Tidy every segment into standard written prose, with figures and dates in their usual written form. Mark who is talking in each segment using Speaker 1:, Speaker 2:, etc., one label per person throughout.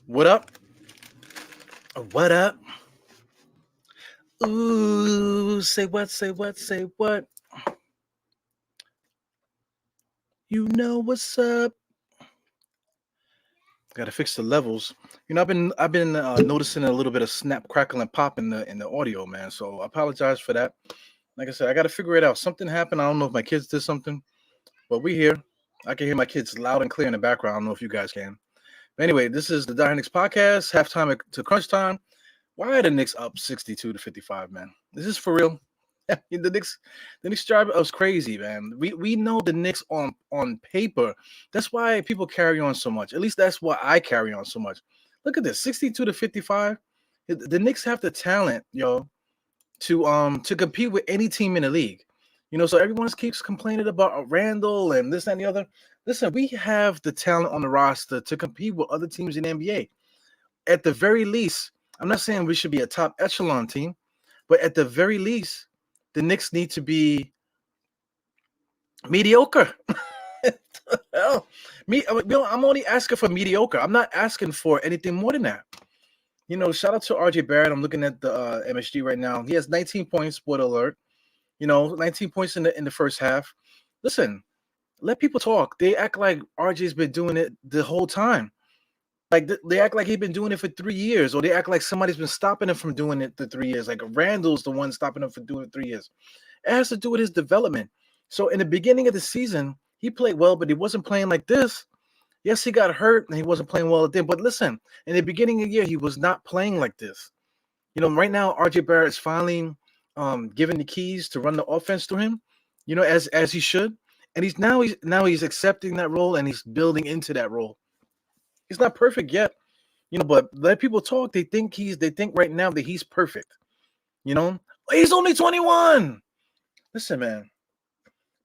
Speaker 1: What up? What up? Ooh, say what, say what, say what? You know what's up. Got to fix the levels. I've been noticing a little bit of snap, crackle, and pop in the audio, man. So I apologize for that. Like I said, I got to figure it out. Something happened. I don't know if my kids did something, but we here. I can hear my kids loud and clear in the background. I don't know if you guys can. But anyway, this is the Knicks podcast. Halftime to Crunchtime. Why are the Knicks up 62-55, man? Is this for real? the Knicks job was crazy, man. We know the Knicks on paper. That's why people carry on so much. At least that's why I carry on so much. Look at this, 62-55. The Knicks have the talent, to compete with any team in the league. So everyone keeps complaining about Randall and this and the other. Listen, we have the talent on the roster to compete with other teams in the NBA. At the very least, I'm not saying we should be a top echelon team, but at the very least, the Knicks need to be mediocre. Hell, I'm only asking for mediocre. I'm not asking for anything more than that. Shout out to RJ Barrett. I'm looking at the MSG right now. He has 19 points. Spoiler alert. 19 points in the first half. Listen, let people talk. They act like RJ's been doing it the whole time. Like they act like he's been doing it for 3 years, or they act like somebody's been stopping him from doing it for 3 years. Like Randall's the one stopping him from doing it 3 years. It has to do with his development. So in the beginning of the season, he played well, but he wasn't playing like this. Yes, he got hurt and he wasn't playing well then. But listen, in the beginning of the year, he was not playing like this. Right now, RJ Barrett is finally giving the keys to run the offense to him, as he should. And he's accepting that role and he's building into that role. He's not perfect yet, but let people talk. They think right now that he's perfect. He's only 21. Listen, man.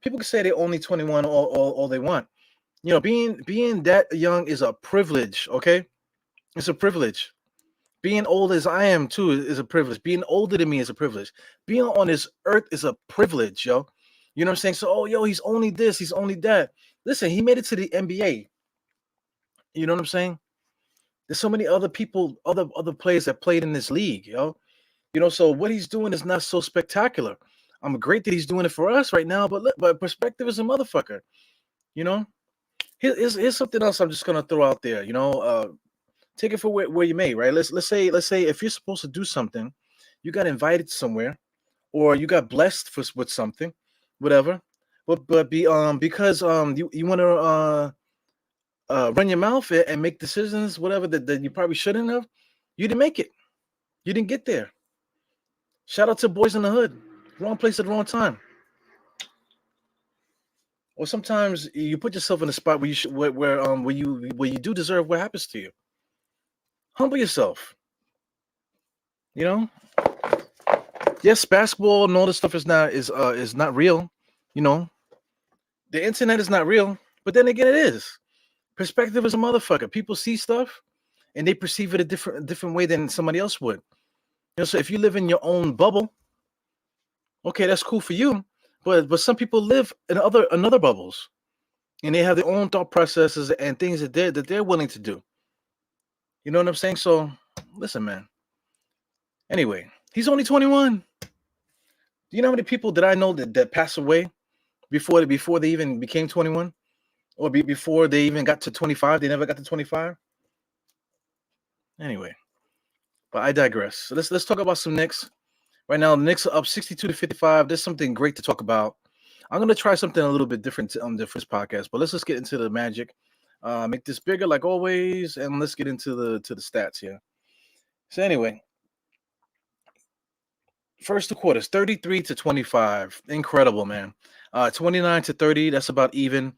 Speaker 1: People can say they're only 21 all they want. Being that young is a privilege, okay? It's a privilege. Being old as I am too is a privilege. Being older than me is a privilege. Being on this earth is a privilege, yo. You know what I'm saying? So, he's only this, he's only that. Listen, he made it to the NBA. You know what I'm saying? There's so many other people, other players that played in this league, yo. So what he's doing is not so spectacular. I'm great that he's doing it for us right now, but perspective is a motherfucker. Here's something else I'm just gonna throw out there. Take it for where you may, right? Let's say if you're supposed to do something, you got invited somewhere, or you got blessed with something, whatever. But because you want to run your mouth and make decisions, whatever that you probably shouldn't have, you didn't make it. You didn't get there. Shout out to Boys in the Hood. Wrong place at the wrong time. Or sometimes you put yourself in a spot where you should, where you do deserve what happens to you. Humble yourself. Yes, basketball and all this stuff is not real. The internet is not real, but then again, it is. Perspective is a motherfucker. People see stuff and they perceive it a different way than somebody else would. So if you live in your own bubble, okay, that's cool for you. But some people live in other bubbles, and they have their own thought processes and things that they're willing to do. You know what I'm saying? So listen, man. Anyway, he's only 21. Do you know how many people that I know that passed away before they even became 21, or before they even got to 25? They never got to 25. Anyway, but I digress. So let's talk about some Knicks. Right now, the Knicks are up 62-55. There's something great to talk about. I'm going to try something a little bit different on the first podcast, but let's just get into the magic. Make this bigger like always, and let's get into the stats here. So anyway, first 2 quarters, 33-25. Incredible, man. 29-30, that's about even.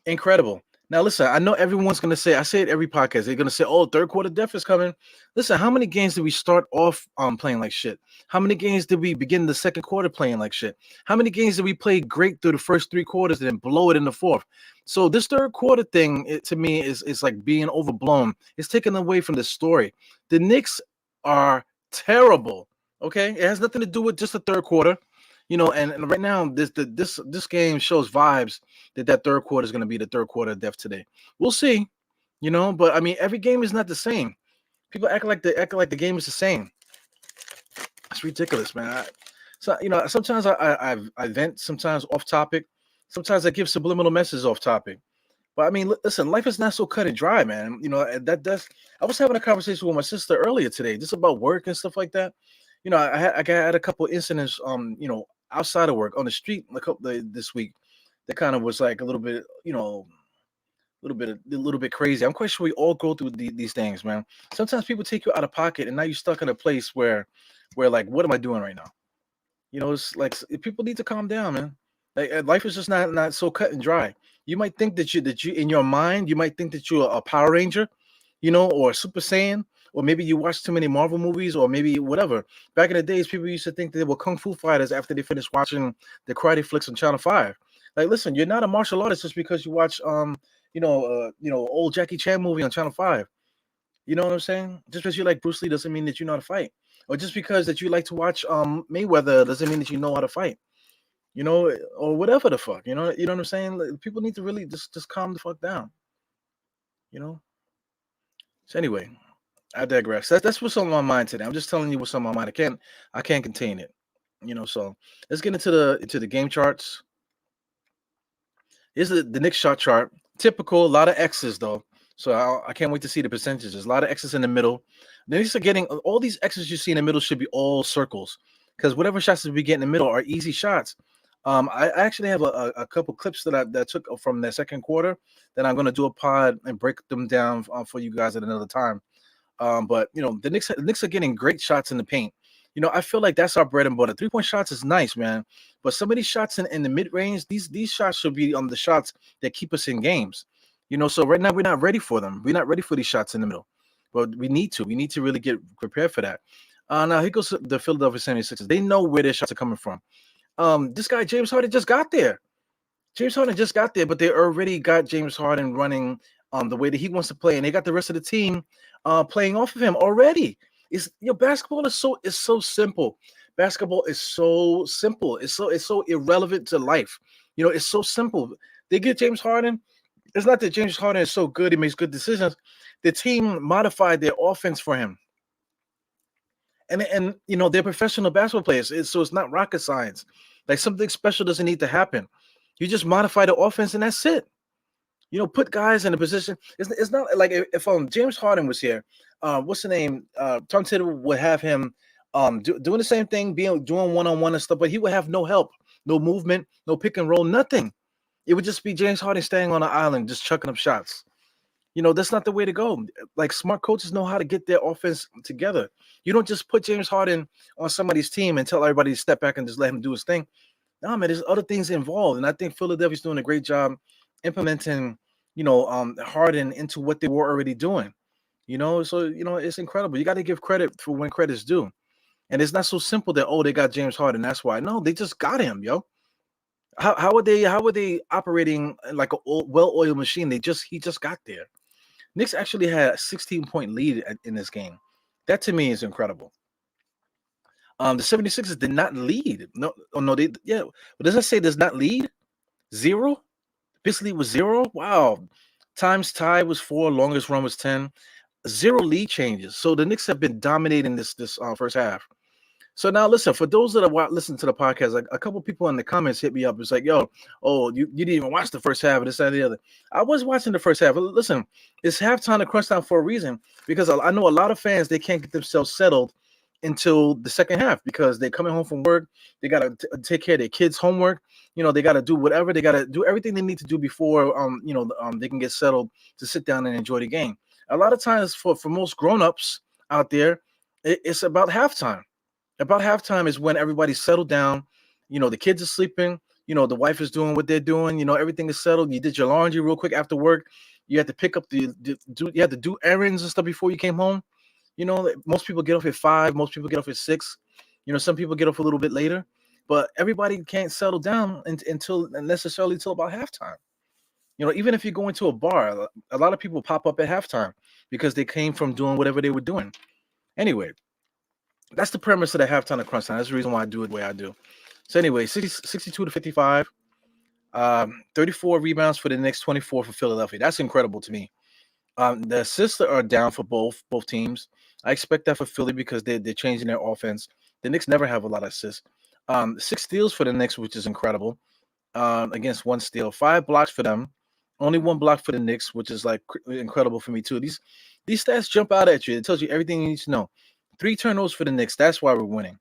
Speaker 1: Incredible. Now, listen, I know everyone's going to say, I say it every podcast, they're going to say, oh, third quarter death is coming. Listen, how many games did we start off playing like shit? How many games did we begin the second quarter playing like shit? How many games did we play great through the first three quarters and then blow it in the fourth? So this third quarter thing, to me, is like being overblown. It's taken away from the story. The Knicks are terrible. Okay, it has nothing to do with just the third quarter. And right now, this game shows vibes that third quarter is going to be the third quarter of death today. We'll see, but I mean, every game is not the same. People act like the game is the same. It's ridiculous, man. Sometimes I vent, sometimes off topic, sometimes I give subliminal messages off topic. But I mean, listen, life is not so cut and dry, man. That's. I was having a conversation with my sister earlier today, just about work and stuff like that. I had a couple incidents, outside of work on the street this week that kind of was like a little bit, a little bit crazy. I'm quite sure we all go through these things, man. Sometimes people take you out of pocket, and now you're stuck in a place where like, what am I doing right now? It's like people need to calm down, man. Like, life is just not so cut and dry. You might think that you in your mind, you might think that you're a Power Ranger, or a Super Saiyan, or maybe you watch too many Marvel movies, or maybe whatever. Back in the days, people used to think that they were kung fu fighters after they finished watching the karate flicks on Channel 5. Like, listen, you're not a martial artist just because you watch old Jackie Chan movie on Channel 5. You know what I'm saying? Just because you like Bruce Lee doesn't mean that you know how to fight. Or just because that you like to watch Mayweather doesn't mean that you know how to fight. Or whatever the fuck. You know what I'm saying? Like, people need to really just calm the fuck down. You know. So anyway, I digress. That's what's on my mind today. I'm just telling you what's on my mind. I can't contain it. So let's get into the game charts. Here's the Knicks shot chart. Typical, a lot of X's though. So I can't wait to see the percentages. A lot of X's in the middle. The Knicks are getting all these X's you see in the middle should be all circles, because whatever shots that we get in the middle are easy shots. I actually have a couple clips that I took from the second quarter that I'm going to do a pod and break them down for you guys at another time. But the Knicks are getting great shots in the paint. I feel like that's our bread and butter. 3-point shots is nice, man. But some of these shots in the mid range, these shots should be the shots that keep us in games. So right now we're not ready for them. We're not ready for these shots in the middle. But we need to. We need to really get prepared for that. Now here goes the Philadelphia 76ers. They know where their shots are coming from. This guy James Harden just got there. James Harden just got there, but they already got James Harden running the way that he wants to play, and they got the rest of the team playing off of him already. Basketball is so simple. Basketball is so simple. It's so irrelevant to life. It's so simple. They get James Harden. It's not that James Harden is so good, he makes good decisions. The team modified their offense for him. And they're professional basketball players. So it's not rocket science. Like, something special doesn't need to happen. You just modify the offense and that's it. Put guys in a position. It's not like if James Harden was here, what's the name? Tom Thibodeau would have him doing the same thing, doing one-on-one and stuff, but he would have no help, no movement, no pick and roll, nothing. It would just be James Harden staying on an island, just chucking up shots. That's not the way to go. Like, smart coaches know how to get their offense together. You don't just put James Harden on somebody's team and tell everybody to step back and just let him do his thing. No, man, there's other things involved. And I think Philadelphia's doing a great job implementing, Harden into what they were already doing. So, it's incredible. You got to give credit for when credit's due. And it's not so simple that, they got James Harden, that's why. No, they just got him, yo. How are they operating like a well-oiled machine? He just got there. Knicks actually had a 16-point lead in this game. That to me is incredible. The 76ers did not lead. No, but does it say does not lead? 0? Basically, was 0. Wow. Times tie was 4. Longest run was 10. 0 lead changes. So the Knicks have been dominating this first half. So now, listen, for those that are listening to the podcast, like, a couple people in the comments hit me up. It's like, yo, you didn't even watch the first half of this, that, and the other. I was watching the first half. Listen, it's halftime to Crunchtime for a reason, because I know a lot of fans, they can't get themselves settled until the second half because they're coming home from work. They got to take care of their kids' homework. They got to do whatever. They got to do everything they need to do before, they can get settled to sit down and enjoy the game. A lot of times for most grown-ups out there, it's about halftime. About halftime is when everybody's settled down. The kids are sleeping. The wife is doing what they're doing. Everything is settled. You did your laundry real quick after work. You had to pick up you had to do errands and stuff before you came home. Most people get off at 5. Most people get off at 6. Some people get off a little bit later, but everybody can't settle down until necessarily till about halftime. Even if you go into a bar, a lot of people pop up at halftime because they came from doing whatever they were doing. Anyway, that's the premise of the halftime of Crunchtime. That's the reason why I do it the way I do. So anyway, 62 to 55, 34 rebounds for the Knicks, 24 for Philadelphia. That's incredible to me. The assists are down for both teams. I expect that for Philly because they're changing their offense. The Knicks never have a lot of assists. 6 steals for the Knicks, which is incredible. Against 1 steal, 5 blocks for them. Only 1 block for the Knicks, which is like incredible for me too. These stats jump out at you. It tells you everything you need to know. 3 turnovers for the Knicks. That's why we're winning.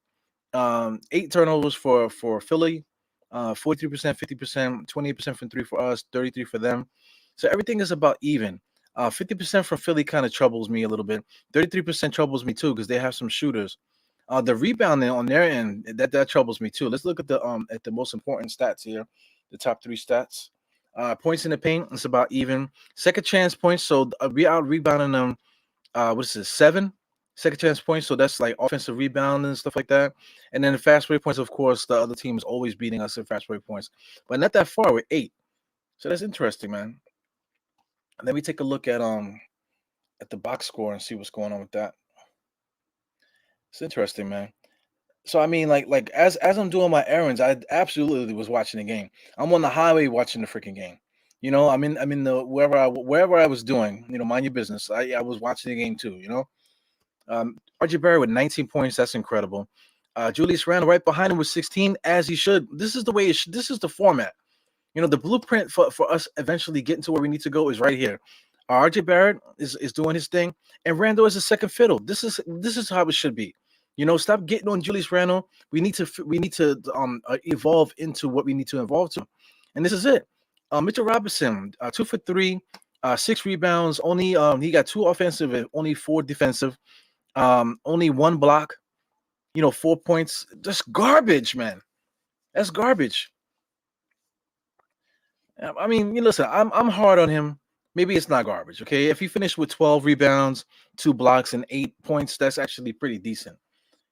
Speaker 1: 8 turnovers for Philly. 43%, 50%, 28% from 3 for us, 33 for them. So everything is about even. 50% from Philly kind of troubles me a little bit. 33% troubles me too because they have some shooters. The rebounding on their end, that troubles me too. Let's look at the most important stats here, the top 3 stats. Points in the paint, it's about even. Second chance points, so we out rebounding them. What is this? 7 second chance points, so that's like offensive rebound and stuff like that. And then the fast break points, of course, the other team is always beating us in fast break points, but not that far. We're 8, so that's interesting, man. And then we take a look at the box score and see what's going on with that. It's interesting, man. So I mean, like as I'm doing my errands, I absolutely was watching the game. I'm on the highway watching the freaking game. I'm in the wherever I was doing. Mind your business. I was watching the game too. RJ Barrett with 19 points. That's incredible. Julius Randle right behind him with 16, as he should. This is the way. This is the format. The blueprint for us eventually getting to where we need to go is right here. RJ Barrett is doing his thing, and Randle is a second fiddle. This is how it should be. Stop getting on Julius Randle. We need to evolve into what we need to evolve to, and this is it. Mitchell Robinson, 2 for 3, 6 rebounds. Only he got 2 offensive and only 4 defensive. Only 1 block. 4 points. Just garbage, man. That's garbage. I mean, listen, I'm hard on him. Maybe it's not garbage, okay? If he finished with 12 rebounds, 2 blocks, and 8 points, that's actually pretty decent.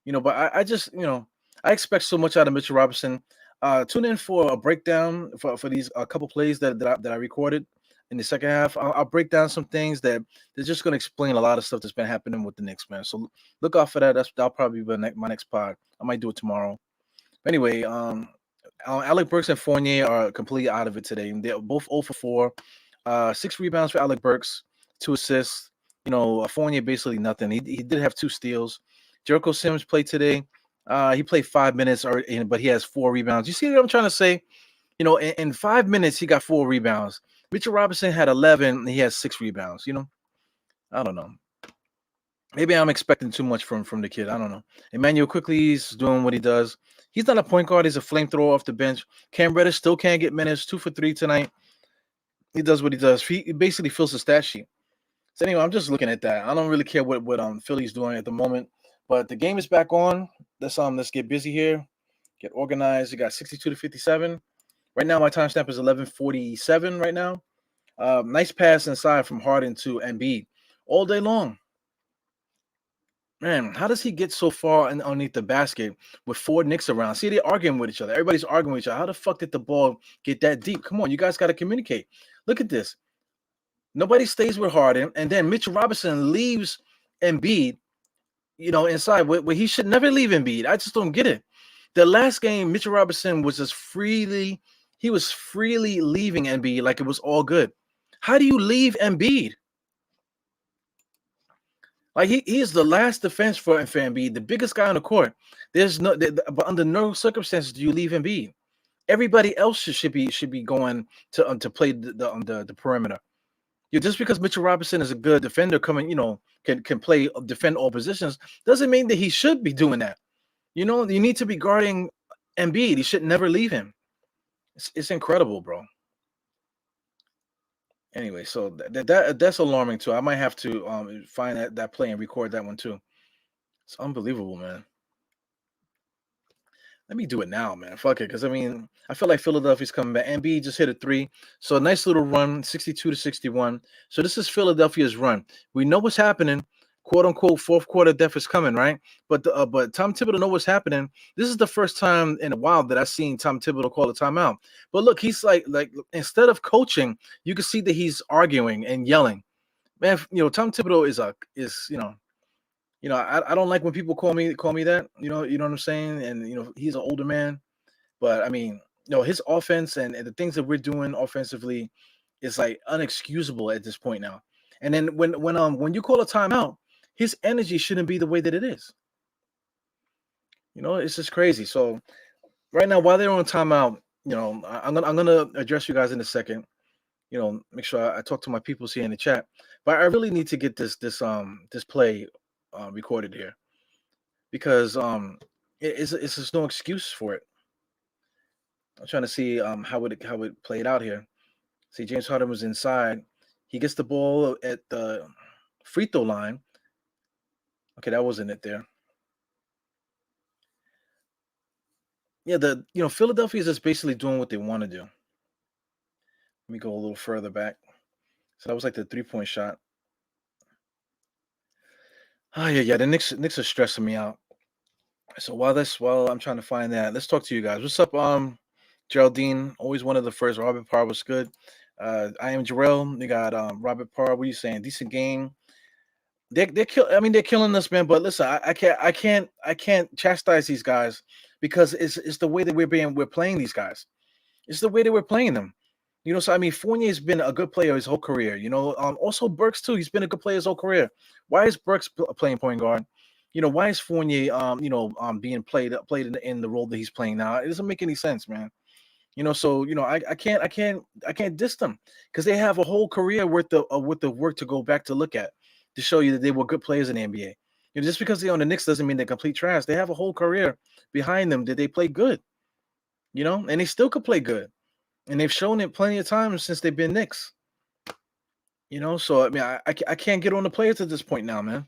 Speaker 1: But I just, I expect so much out of Mitchell Robinson. Tune in for a breakdown for these a couple plays that I recorded in the second half. I'll break down some things that they're just going to explain a lot of stuff that's been happening with the Knicks, man. So look out for that. That'll probably be my next pod. I might do it tomorrow. But anyway, Alec Burks and Fournier are completely out of it today. They're both 0 for 4. 6 rebounds for Alec Burks, 2 assists. Fournier basically nothing. He did have 2 steals. Jericho Sims played today. He played 5 minutes, but he has 4 rebounds. You see what I'm trying to say? In 5 minutes, he got 4 rebounds. Mitchell Robinson had 11, and he has 6 rebounds. I don't know. Maybe I'm expecting too much from the kid. I don't know. Emmanuel Quickly's doing what he does. He's not a point guard. He's a flamethrower off the bench. Cam Reddish still can't get minutes. 2 for 3 tonight. He does what he does. He basically fills the stat sheet. So anyway, I'm just looking at that. I don't really care what Philly's doing at the moment. But the game is back on. Let's get busy here. Get organized. You got 62 to 57. Right now, my timestamp is 11:47 right now. Nice pass inside from Harden to Embiid all day long. Man, how does he get so far underneath the basket with 4 Knicks around? See, they're arguing with each other. Everybody's arguing with each other. How the fuck did the ball get that deep? Come on, you guys got to communicate. Look at this. Nobody stays with Harden, and then Mitchell Robinson leaves Embiid, inside where he should never leave Embiid. I just don't get it. The last game, Mitchell Robinson was just freely leaving Embiid like it was all good. How do you leave Embiid? Like he is the last defense for Embiid, the biggest guy on the court. But under no circumstances do you leave Embiid. Everybody else should be going to play the perimeter. Just because Mitchell Robinson is a good defender, can play defend all positions, doesn't mean that he should be doing that. You need to be guarding Embiid. He should never leave him. It's incredible, bro. Anyway, so that's alarming too. I might have to find that play and record that one too. It's unbelievable, man. Let me do it now, man. Fuck it, because I mean, I feel like Philadelphia's coming back. Embiid just hit a three, so a nice little run, 62-61. So this is Philadelphia's run. We know what's happening. "Quote unquote" fourth quarter death is coming, right? But Tom Thibodeau know what's happening. This is the first time in a while that I've seen Tom Thibodeau call a timeout. But look, he's like instead of coaching, you can see that he's arguing and yelling. Man, Tom Thibodeau is I don't like when people call me that. You know what I'm saying. And he's an older man, but I mean, his offense and the things that we're doing offensively is like unexcusable at this point now. And then when you call a timeout, his energy shouldn't be the way that it is. It's just crazy. So right now, while they're on timeout, I'm gonna address you guys in a second. Make sure I talk to my peoples here in the chat. But I really need to get this play recorded here because it's just no excuse for it. I'm trying to see how it played out here. See, James Harden was inside. He gets the ball at the free throw line. Okay, that wasn't it there. Yeah, Philadelphia is just basically doing what they want to do. Let me go a little further back. So that was like the 3-point shot. Oh yeah. The Knicks are stressing me out. So while I'm trying to find that, let's talk to you guys. What's up, Geraldine? Always one of the first. Robert Parr was good. I am Jarrell. You got Robert Parr. What are you saying? Decent game. They're killing us, man. But listen, I can't chastise these guys because it's the way that we're playing these guys. It's the way that we're playing them. So I mean, Fournier's been a good player his whole career. Also Burks too. He's been a good player his whole career. Why is Burks playing point guard? Why is Fournier being played in the role that he's playing now? It doesn't make any sense, man. So I can't diss them because they have a whole career worth of work to go back to look at to show you that they were good players in the NBA. Just because they're on the Knicks doesn't mean they're complete trash. They have a whole career behind them that they play good. And they still could play good, and they've shown it plenty of times since they've been Knicks. So I mean, I can't get on the players at this point now, man.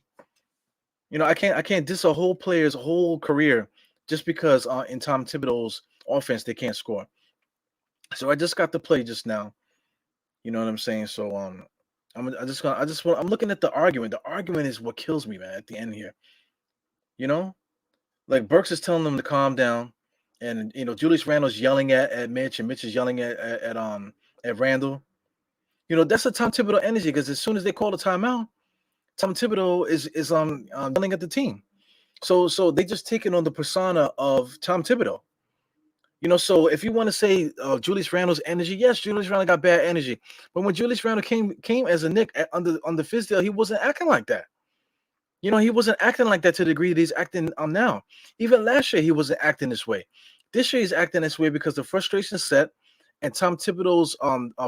Speaker 1: I can't diss a whole player's whole career just because in Tom Thibodeau's offense they can't score. So I just got the play just now. You know what I'm saying? So I'm looking at the argument. The argument is what kills me, man. At the end here, you know, like Burks is telling them to calm down, and Julius Randle's yelling at Mitch, and Mitch is yelling at Randle. That's a Tom Thibodeau energy because as soon as they call the timeout, Tom Thibodeau is yelling at the team. So they just taking on the persona of Tom Thibodeau. So if you want to say Julius Randle's energy, yes, Julius Randle got bad energy, but when Julius Randle came as a Knick on the Fizdale, he wasn't acting like that. He wasn't acting like that to the degree that he's acting now. Even last year, he wasn't acting this way. This year, he's acting this way because the frustration set, and Tom Thibodeau's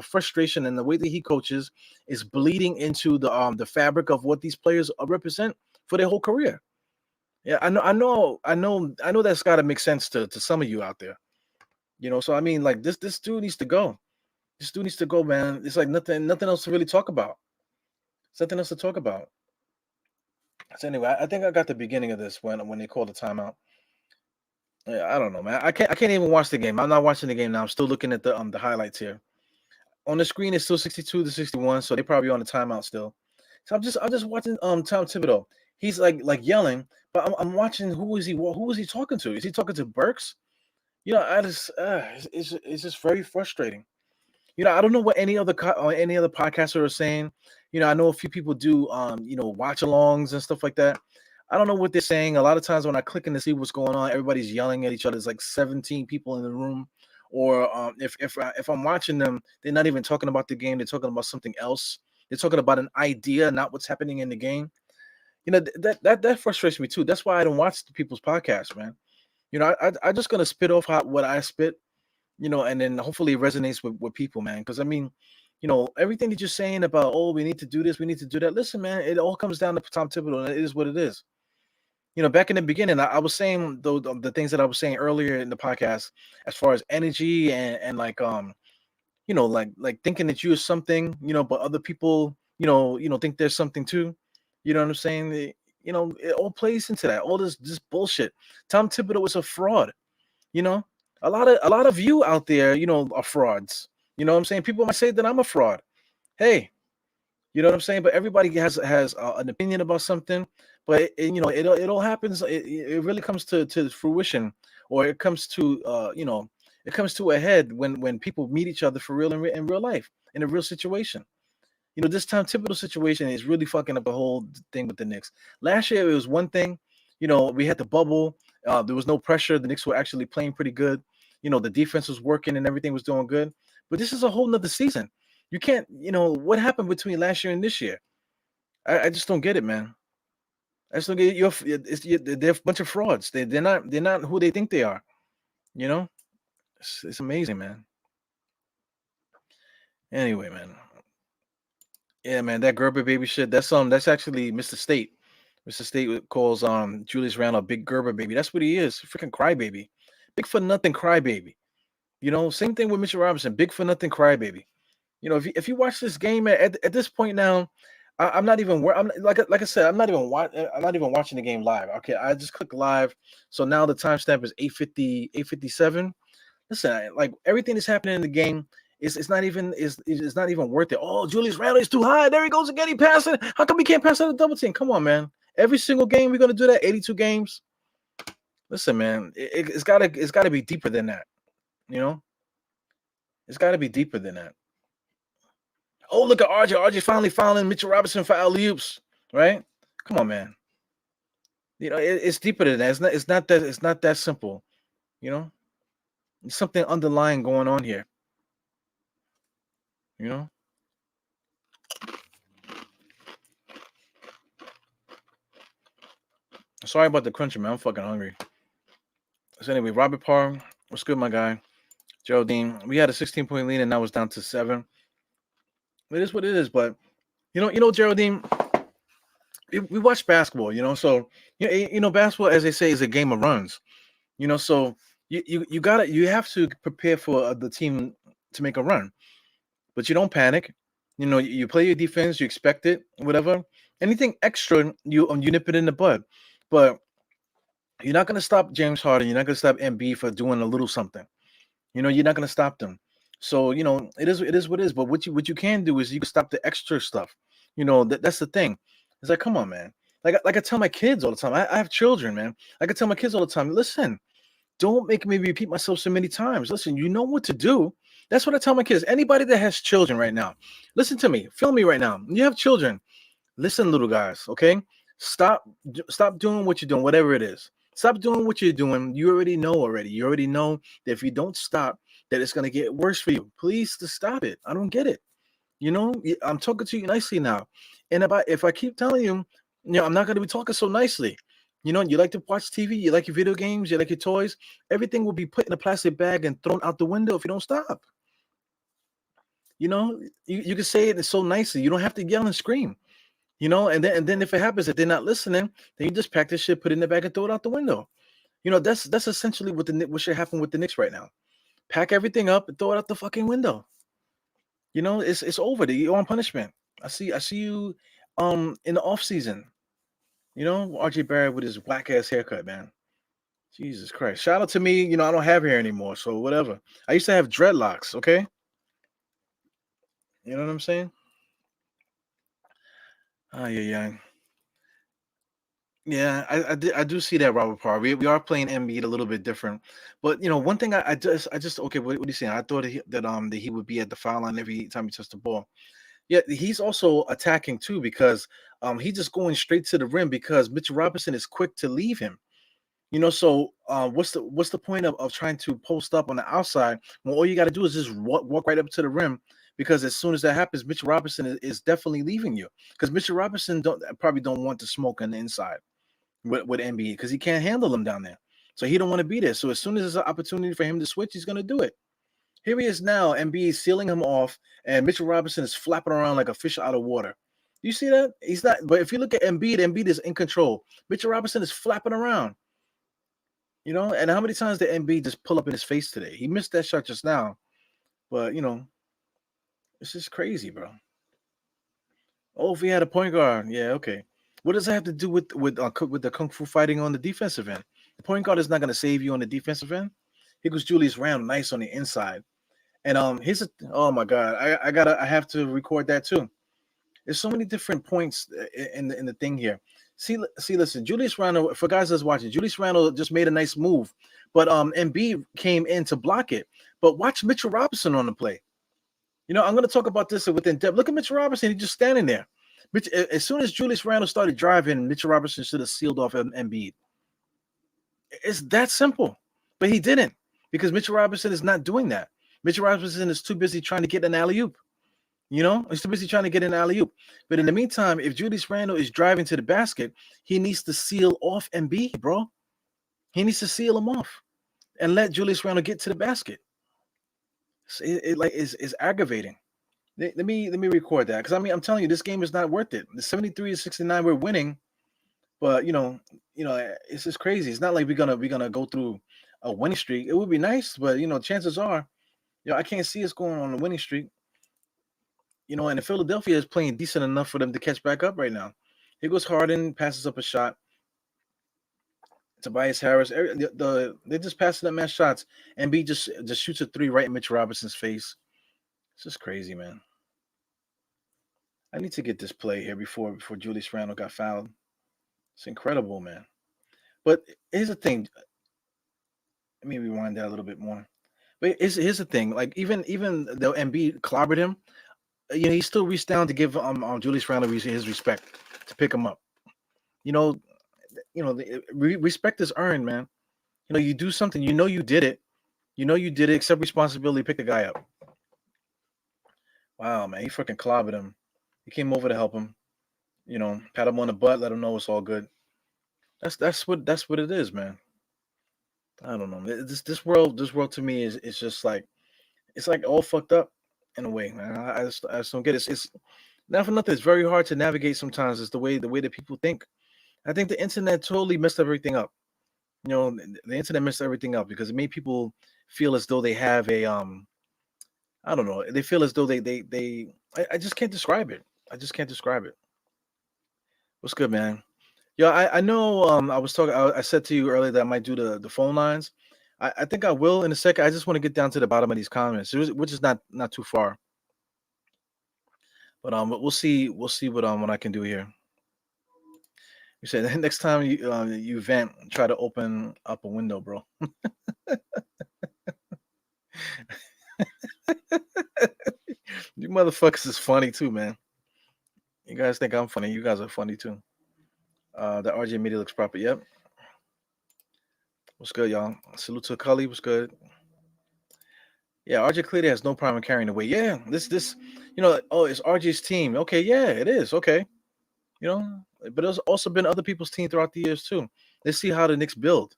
Speaker 1: frustration and the way that he coaches is bleeding into the fabric of what these players represent for their whole career. Yeah, I know that's got to make sense to some of you out there. So I mean, like this dude needs to go. This dude needs to go, man. It's like nothing else to really talk about. There's nothing else to talk about. So anyway, I think I got the beginning of this when they called the timeout. Yeah, I don't know, man. I can't even watch the game. I'm not watching the game now. I'm still looking at the highlights here. On the screen, it's still 62-61, so they're probably on the timeout still. So I'm just watching Tom Thibodeau. He's like yelling, but I'm watching who is he talking to? Is he talking to Burks? I just it's just very frustrating. I don't know what any other podcaster are saying. I know a few people do watch-alongs and stuff like that. I don't know what they're saying. A lot of times when I click in to see what's going on, everybody's yelling at each other. There's like 17 people in the room. Or if I'm watching them, they're not even talking about the game. They're talking about something else. They're talking about an idea, not what's happening in the game. That frustrates me too. That's why I don't watch the people's podcasts, man. I just gonna spit off what I spit, and then hopefully it resonates with people, man. Because I mean, everything that you're saying about, oh, we need to do this, we need to do that. Listen, man, it all comes down to Tom Thibodeau, and it is what it is. Back in the beginning, I was saying the things that I was saying earlier in the podcast, as far as energy and like like thinking that you're something, but other people, think there's something too. You know what I'm saying? It all plays into that. All this bullshit. Tom Thibodeau is a fraud. You know, a lot of you out there, are frauds. You know what I'm saying? People might say that I'm a fraud. Hey, you know what I'm saying? But everybody has an opinion about something. But it all happens. It really comes to fruition, or it comes to it comes to a head when people meet each other for real in real life, in a real situation. This time typical situation is really fucking up the whole thing with the Knicks. Last year it was one thing. We had the bubble. There was no pressure. The Knicks were actually playing pretty good. The defense was working and everything was doing good. But this is a whole nother season. You can't. What happened between last year and this year? I just don't get it, man. I just don't get it. They're a bunch of frauds. They're not who they think they are. You know, it's amazing, man. Anyway, man. Yeah, man, that Gerber baby shit. That's actually Mr. State. Mr. State calls Julius Randle a big Gerber baby. That's what he is. Freaking crybaby. Big for nothing crybaby. Same thing with Mitchell Robinson. Big for nothing crybaby. If you watch this game at this point now, I'm not even I'm like I said, I'm not even watching the game live. Okay, I just click live. So now the timestamp is 8:50, 8:57. Listen, like everything that's happening in the game is not even worth it. Oh, Julius Randle is too high. There he goes again. He passing. How come we can't pass out a double team? Come on, man. Every single game we're gonna do that. 82 games. Listen, man, it's gotta be deeper than that. You know, it's gotta be deeper than that. Oh, look at RJ. RJ finally fouling Mitchell Robinson for alley oops. Right? Come on, man. It's deeper than that. It's not that simple. You know, there's something underlying going on here. You know. Sorry about the crunching, man. I'm fucking hungry. So anyway, Robert Parr, what's good, my guy? Geraldine, we had a 16-point lead and now it's down to 7. It is what it is, but Geraldine, we watch basketball, so basketball, as they say, is a game of runs. So you have to prepare for the team to make a run, but you don't panic. You play your defense, you expect it, whatever. Anything extra, you nip it in the bud, but you're not gonna stop James Harden. You're not gonna stop MB for doing a little something. You're not gonna stop them. So it is what it is. But what you can do is you can stop the extra stuff. That's the thing. It's like, come on, man. Like I tell my kids all the time. I have children, man. I can tell my kids all the time. Listen, don't make me repeat myself so many times. Listen, you know what to do. That's what I tell my kids. Anybody that has children right now, listen to me. Feel me right now. You have children. Listen, little guys, okay? Stop doing what you're doing, whatever it is. Stop doing what you're doing. You already know already. You already know that if you don't stop, that it's gonna get worse for you. Please to stop it. I don't get it. I'm talking to you nicely now. And if I keep telling you, I'm not gonna be talking so nicely. You like to watch TV, you like your video games, you like your toys, everything will be put in a plastic bag and thrown out the window if you don't stop. You can say it so nicely. You don't have to yell and scream. And then if it happens that they're not listening, then you just pack this shit, put it in the bag, and throw it out the window. That's essentially what should happen with the Knicks right now. Pack everything up and throw it out the fucking window. It's over. You're on punishment. I see you in the off season. RJ Barrett with his whack ass haircut, man. Jesus Christ. Shout out to me. I don't have hair anymore, so whatever. I used to have dreadlocks, okay? You know what I'm saying? Ah, yeah. Yeah, I do see that, Robert Parr. We are playing Embiid a little bit different, but one thing I just okay. What are you saying? I thought that he would be at the foul line every time he touched the ball. Yeah, he's also attacking too because he's just going straight to the rim because Mitchell Robinson is quick to leave him. So what's the point of trying to post up on the outside when all you got to do is just walk right up to the rim? Because as soon as that happens, Mitchell Robinson is definitely leaving you because Mitchell Robinson probably don't want to smoke on the inside with NBA because he can't handle them down there. So he don't want to be there. So as soon as there's an opportunity for him to switch, he's going to do it. Here he is now. NBA is sealing him off, and Mitchell Robinson is flapping around like a fish out of water. Do you see that? He's not. But if you look at Embiid is in control. Mitchell Robinson is flapping around. And how many times did Embiid just pull up in his face today? He missed that shot just now, but it's just crazy, bro. Oh, if he had a point guard, yeah, okay. What does that have to do with the kung fu fighting on the defensive end? The point guard is not going to save you on the defensive end. Here goes Julius Randle, nice on the inside. And here's a oh my god, I have to record that too. There's so many different points in the thing here. See, listen, Julius Randle, for guys that's watching, Julius Randle just made a nice move, but Embiid came in to block it. But watch Mitchell Robinson on the play. I'm going to talk about this within depth. Look at Mitchell Robinson; he's just standing there. As soon as Julius Randle started driving, Mitchell Robinson should have sealed off Embiid. It's that simple, but he didn't because Mitchell Robinson is not doing that. Mitchell Robinson is too busy trying to get an alley-oop. He's too busy trying to get an alley-oop. But in the meantime, if Julius Randle is driving to the basket, he needs to seal off Embiid, bro. He needs to seal him off and let Julius Randle get to the basket. It's aggravating. Let me record that because I'm telling you, this game is not worth it. The 73-69, we're winning, but it's just crazy. It's not like we're gonna go through a winning streak. It would be nice, but chances are, I can't see us going on a winning streak. And the Philadelphia is playing decent enough for them to catch back up right now. Here goes Harden, passes up a shot. Tobias Harris, they're just passing up match shots. And B just shoots a three right in Mitch Robinson's face. It's just crazy, man. I need to get this play here before Julius Randle got fouled. It's incredible, man. But here's the thing. Let me rewind that a little bit more. But here's the thing. Like even though Embiid clobbered him, he still reached down to give Julius Randle his respect to pick him up. Respect is earned, man. You do something, you did it. Accept responsibility, pick the guy up. Wow, man, he freaking clobbered him. He came over to help him. Pat him on the butt, let him know it's all good. That's what it is, man. I don't know. This world to me is just like it's like all fucked up in a way, man. I just don't get it. It's not for nothing. It's very hard to navigate sometimes. It's the way that people think. I think the internet totally messed everything up. The internet messed everything up because it made people feel as though they have a I don't know. They feel as though I just can't describe it. I just can't describe it. What's good, man? Yeah, I know. I was talking. I said to you earlier that I might do the phone lines. I think I will in a second. I just want to get down to the bottom of these comments, which is not too far. But we'll see what I can do here. You said next time you vent, try to open up a window, bro. You motherfuckers is funny too, man. You guys think I'm funny. You guys are funny too. The RJ media looks proper. Yep. What's good, y'all? Salute to Cully. What's good? Yeah, RJ clearly has no problem carrying the weight. Yeah, this, oh, it's RJ's team. Okay, yeah, it is. Okay. But there's also been other people's team throughout the years too. Let's see how the Knicks build.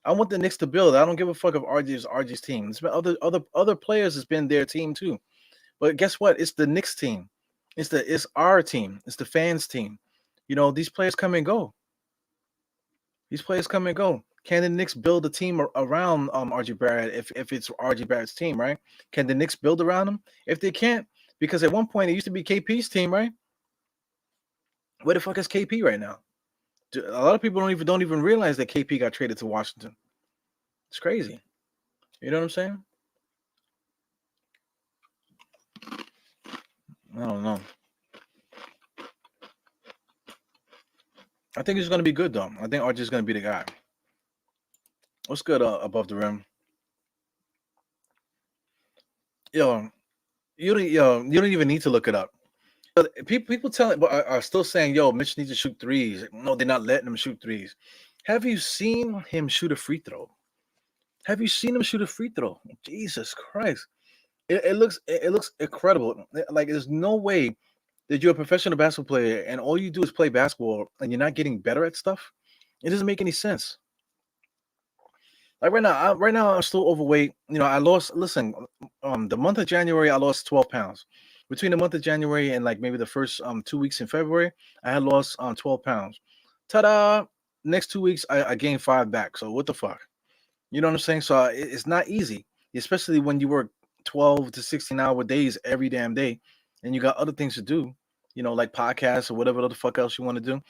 Speaker 1: I want the Knicks to build. I don't give a fuck if RJ's team. It's been other players has been their team too. But guess what? It's the Knicks team. It's our team. It's the fans' team. These players come and go. Can the Knicks build a team around RJ Barrett if it's RJ Barrett's team, right? Can the Knicks build around him? If they can't, because at one point it used to be KP's team, right? Where the fuck is KP right now? A lot of people don't even realize that KP got traded to Washington. It's crazy. You know what I'm saying? I don't know. I think he's going to be good, though. I think RJ's going to be the guy. What's good above the rim? You don't even need to look it up. People are still saying, yo, Mitch needs to shoot threes. No, they're not letting him shoot threes. Have you seen him shoot a free throw? Jesus Christ. It looks incredible. Like there's no way that you're a professional basketball player and all you do is play basketball and you're not getting better at stuff. It doesn't make any sense. Like right now I'm still overweight. I lost. Listen, the month of January I lost 12 pounds. Between the month of January and like maybe the first 2 weeks in February, I had lost 12 pounds. Ta-da! Next 2 weeks I gained 5 back. So what the fuck? You know what I'm saying? So it's not easy, especially when you work 12 to 16-hour days every damn day, and you got other things to do. Like podcasts or whatever the fuck else you want to do.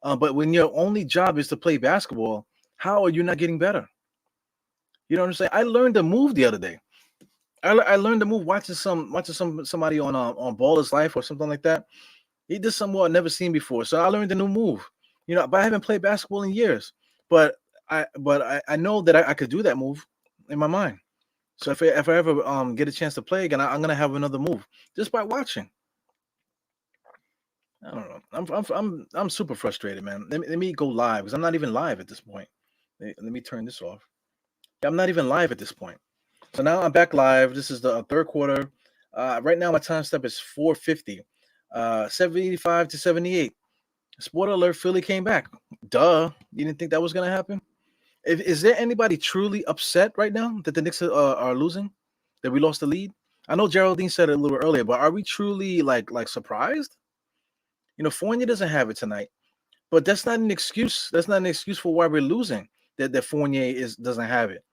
Speaker 1: But when your only job is to play basketball, how are you not getting better? You know what I'm saying? I learned a move the other day. I learned the move watching somebody on Baller's Life or something like that. He did something I've never seen before. So I learned a new move. But I haven't played basketball in years. But I know that I could do that move in my mind. So if I ever get a chance to play again, I'm gonna have another move just by watching. I don't know. I'm super frustrated, man. Let me go live because I'm not even live at this point. Let me turn this off. I'm not even live at this point. So now I'm back live. This is the third quarter. Right now my time step is 4:50, 75 to 78. Spoiler alert: Philly came back. Duh. You didn't think that was gonna happen? Is there anybody truly upset right now that the Knicks are losing? That we lost the lead? I know Geraldine said it a little earlier, but are we truly like surprised? Fournier doesn't have it tonight, but that's not an excuse. That's not an excuse for why we're losing. That Fournier doesn't have it.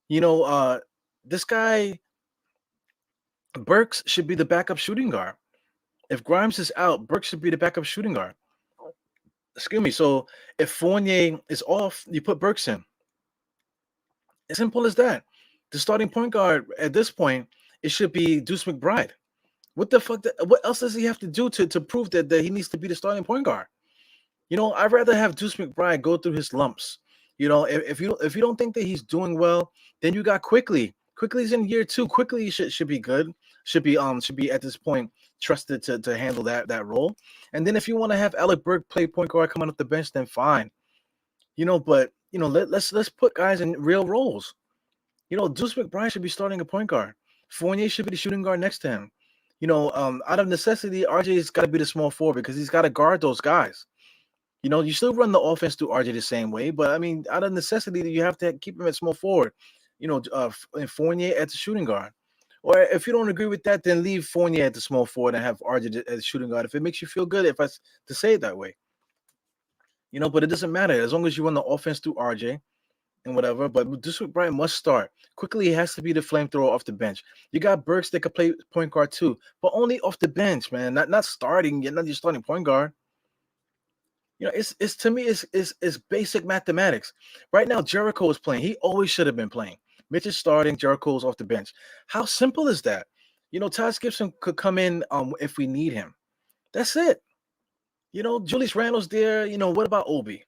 Speaker 1: You know, uh, this guy Burks should be the backup shooting guard. If Grimes is out, Burks should be the backup shooting guard. Excuse me. So if Fournier is off, you put Burks in. As simple as that. The starting point guard at this point, it should be Deuce McBride. What the fuck? What else does he have to do to prove that he needs to be the starting point guard? I'd rather have Deuce McBride go through his lumps. If you don't think that he's doing well, then you got Quickly. Quickly's in year two. Quickly should be good. Should be at this point trusted to handle that role. And then if you want to have Alec Burke play point guard coming off the bench, then fine. But let's put guys in real roles. Deuce McBride should be starting a point guard. Fournier should be the shooting guard next to him. Out of necessity, RJ's got to be the small forward because he's got to guard those guys. You still run the offense through RJ the same way, but I mean, out of necessity, you have to keep him at small forward. And Fournier at the shooting guard. Or if you don't agree with that, then leave Fournier at the small forward and have RJ as the shooting guard. If it makes you feel good, if I to say it that way, but it doesn't matter as long as you run the offense through RJ and whatever. But this Brian must start quickly. He has to be the flamethrower off the bench. You got Burks that could play point guard too, but only off the bench, man. Not starting. You're not your starting point guard. It's to me, it's basic mathematics. Right now, Jericho is playing. He always should have been playing. Mitch is starting. Jericho's off the bench. How simple is that? Taj Gibson could come in if we need him. That's it. Julius Randle's there. What about Obi?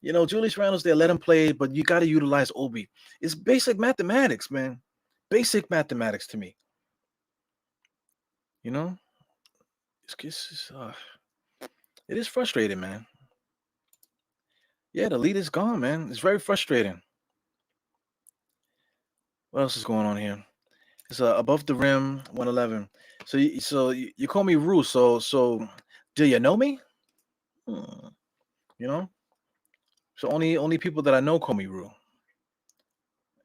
Speaker 1: Julius Randle's there. Let him play, but you got to utilize Obi. It's basic mathematics, man. Basic mathematics to me. It is frustrating, man. Yeah, the lead is gone, man. It's very frustrating. What else is going on here? It's above the rim, 111. So you call me Rue. So do you know me? Hmm, You know. So only people that I know call me Rue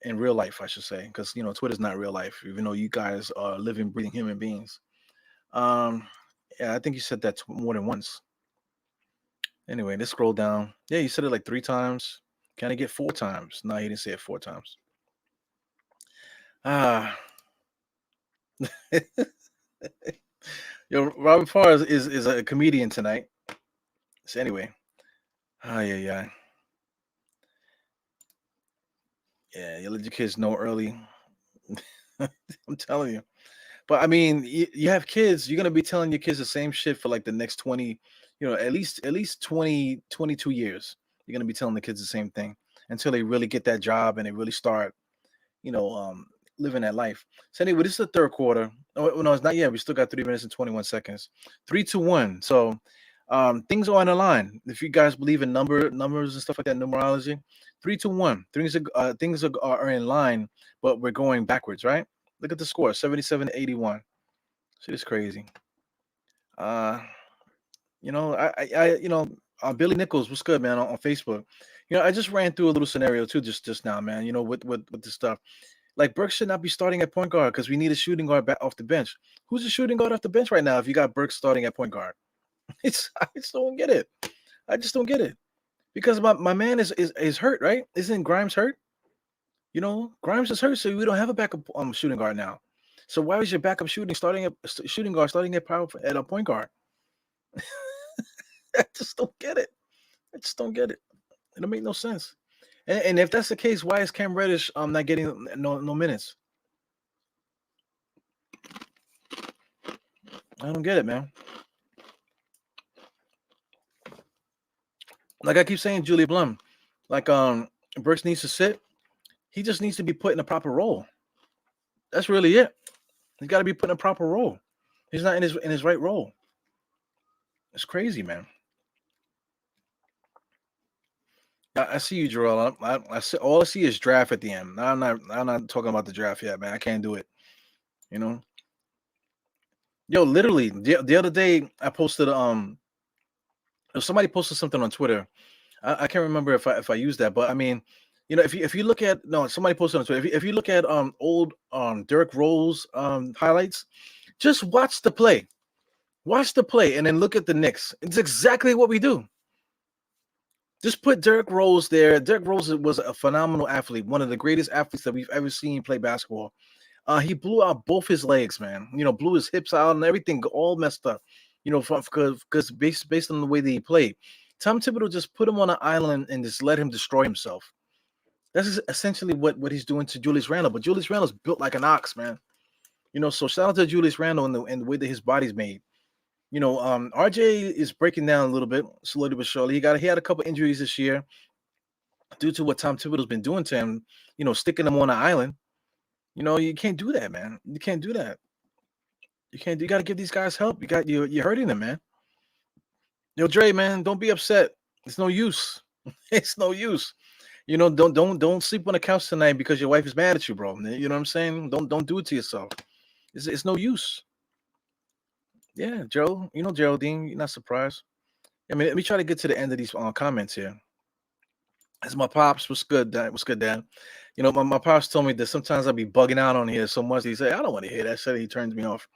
Speaker 1: in real life, I should say, because Twitter's not real life, even though you guys are living, breathing human beings. Yeah, I think you said that more than once. Anyway, let's scroll down. Yeah, you said it like 3 times. Can I get 4 times? No, he didn't say it 4 times. Ah. Robert Farr is a comedian tonight. So anyway, yeah. Yeah, you let your kids know early. I'm telling you. But I mean, you have kids, you're gonna be telling your kids the same shit for like the next 20, at least 20, 22 years. You're gonna be telling the kids the same thing until they really get that job and they really start, you know, um, living that life. So anyway, this is the third quarter. Oh no, it's not yet. We still got 3 minutes and 21 seconds. 3-1. So things are on the line. If you guys believe in numbers and stuff like that, numerology, 3-1. Things are in line, but we're going backwards, right? Look at the score, 77-81. Shit is crazy. Uh, Billy Nichols, what's good, man, on Facebook. I just ran through a little scenario too, just now, man. With the stuff. Like Burks should not be starting at point guard because we need a shooting guard back off the bench. Who's the shooting guard off the bench right now? If you got Burks starting at point guard, I just don't get it. I just don't get it because my man is hurt, right? Isn't Grimes hurt? Grimes is hurt, so we don't have a backup shooting guard now. So why is your backup shooting guard starting at a point guard? I just don't get it. I just don't get it. It don't make no sense. And if that's the case, why is Cam Reddish not getting no minutes? I don't get it, man. Like I keep saying, Julie Blum, like Burks needs to sit. He just needs to be put in a proper role. That's really it. He's got to be put in a proper role. He's not in his right role. It's crazy, man. I see you, Joel. I see, all I see is draft at the end. I'm not talking about the draft yet, man. I can't do it. You know, yo, literally the other day I posted somebody posted something on Twitter. I can't remember if I used that, but I mean, if you look at no, somebody posted on Twitter. If you look at old Derrick Rose highlights, just watch the play. Watch the play and then look at the Knicks. It's exactly what we do. Just put Derrick Rose there. Derrick Rose was a phenomenal athlete, one of the greatest athletes that we've ever seen play basketball. He blew out both his legs, man. Blew his hips out and everything, all messed up. Because based on the way that he played, Tom Thibodeau just put him on an island and just let him destroy himself. That's essentially what he's doing to Julius Randle. But Julius Randle's built like an ox, man. So shout out to Julius Randle and the way that his body's made. RJ is breaking down a little bit, slowly but surely. He had a couple injuries this year due to what Tom Thibodeau's been doing to him. Sticking him on an island. You can't do that, man. You can't do that. You got to give these guys help. You're hurting them, man. Yo, Dre, man, don't be upset. It's no use. It's no use. Don't sleep on the couch tonight because your wife is mad at you, bro. You know what I'm saying? Don't do it to yourself. It's no use. Yeah, Joe. Geraldine, you're not surprised. I mean, let me try to get to the end of these comments here. As my pops, what's good, Dad? What's good, Dad? My pops told me that sometimes I'll be bugging out on here so much. He said, I don't want to hear that shit. He turns me off.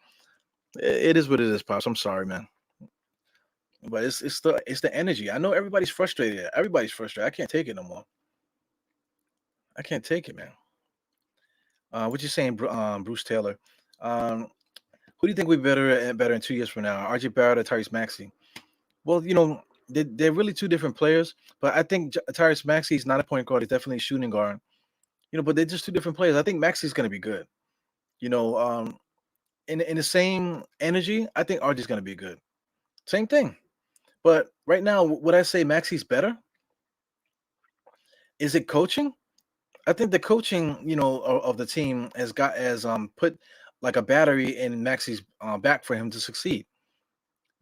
Speaker 1: It is what it is, pops. I'm sorry, man. But it's the energy. I know everybody's frustrated. Everybody's frustrated. I can't take it no more. I can't take it, man. What you saying, Bruce Taylor? Who do you think we're better in 2 years from now? RJ Barrett or Tyrese Maxey? Well, they're really two different players. But I think Tyrese Maxey is not a point guard. He's definitely a shooting guard. But they're just two different players. I think Maxey's going to be good. In the same energy, I think RJ's going to be good. Same thing. But right now, would I say Maxey's better? Is it coaching? I think the coaching, of the team has put like a battery in Maxey's back for him to succeed.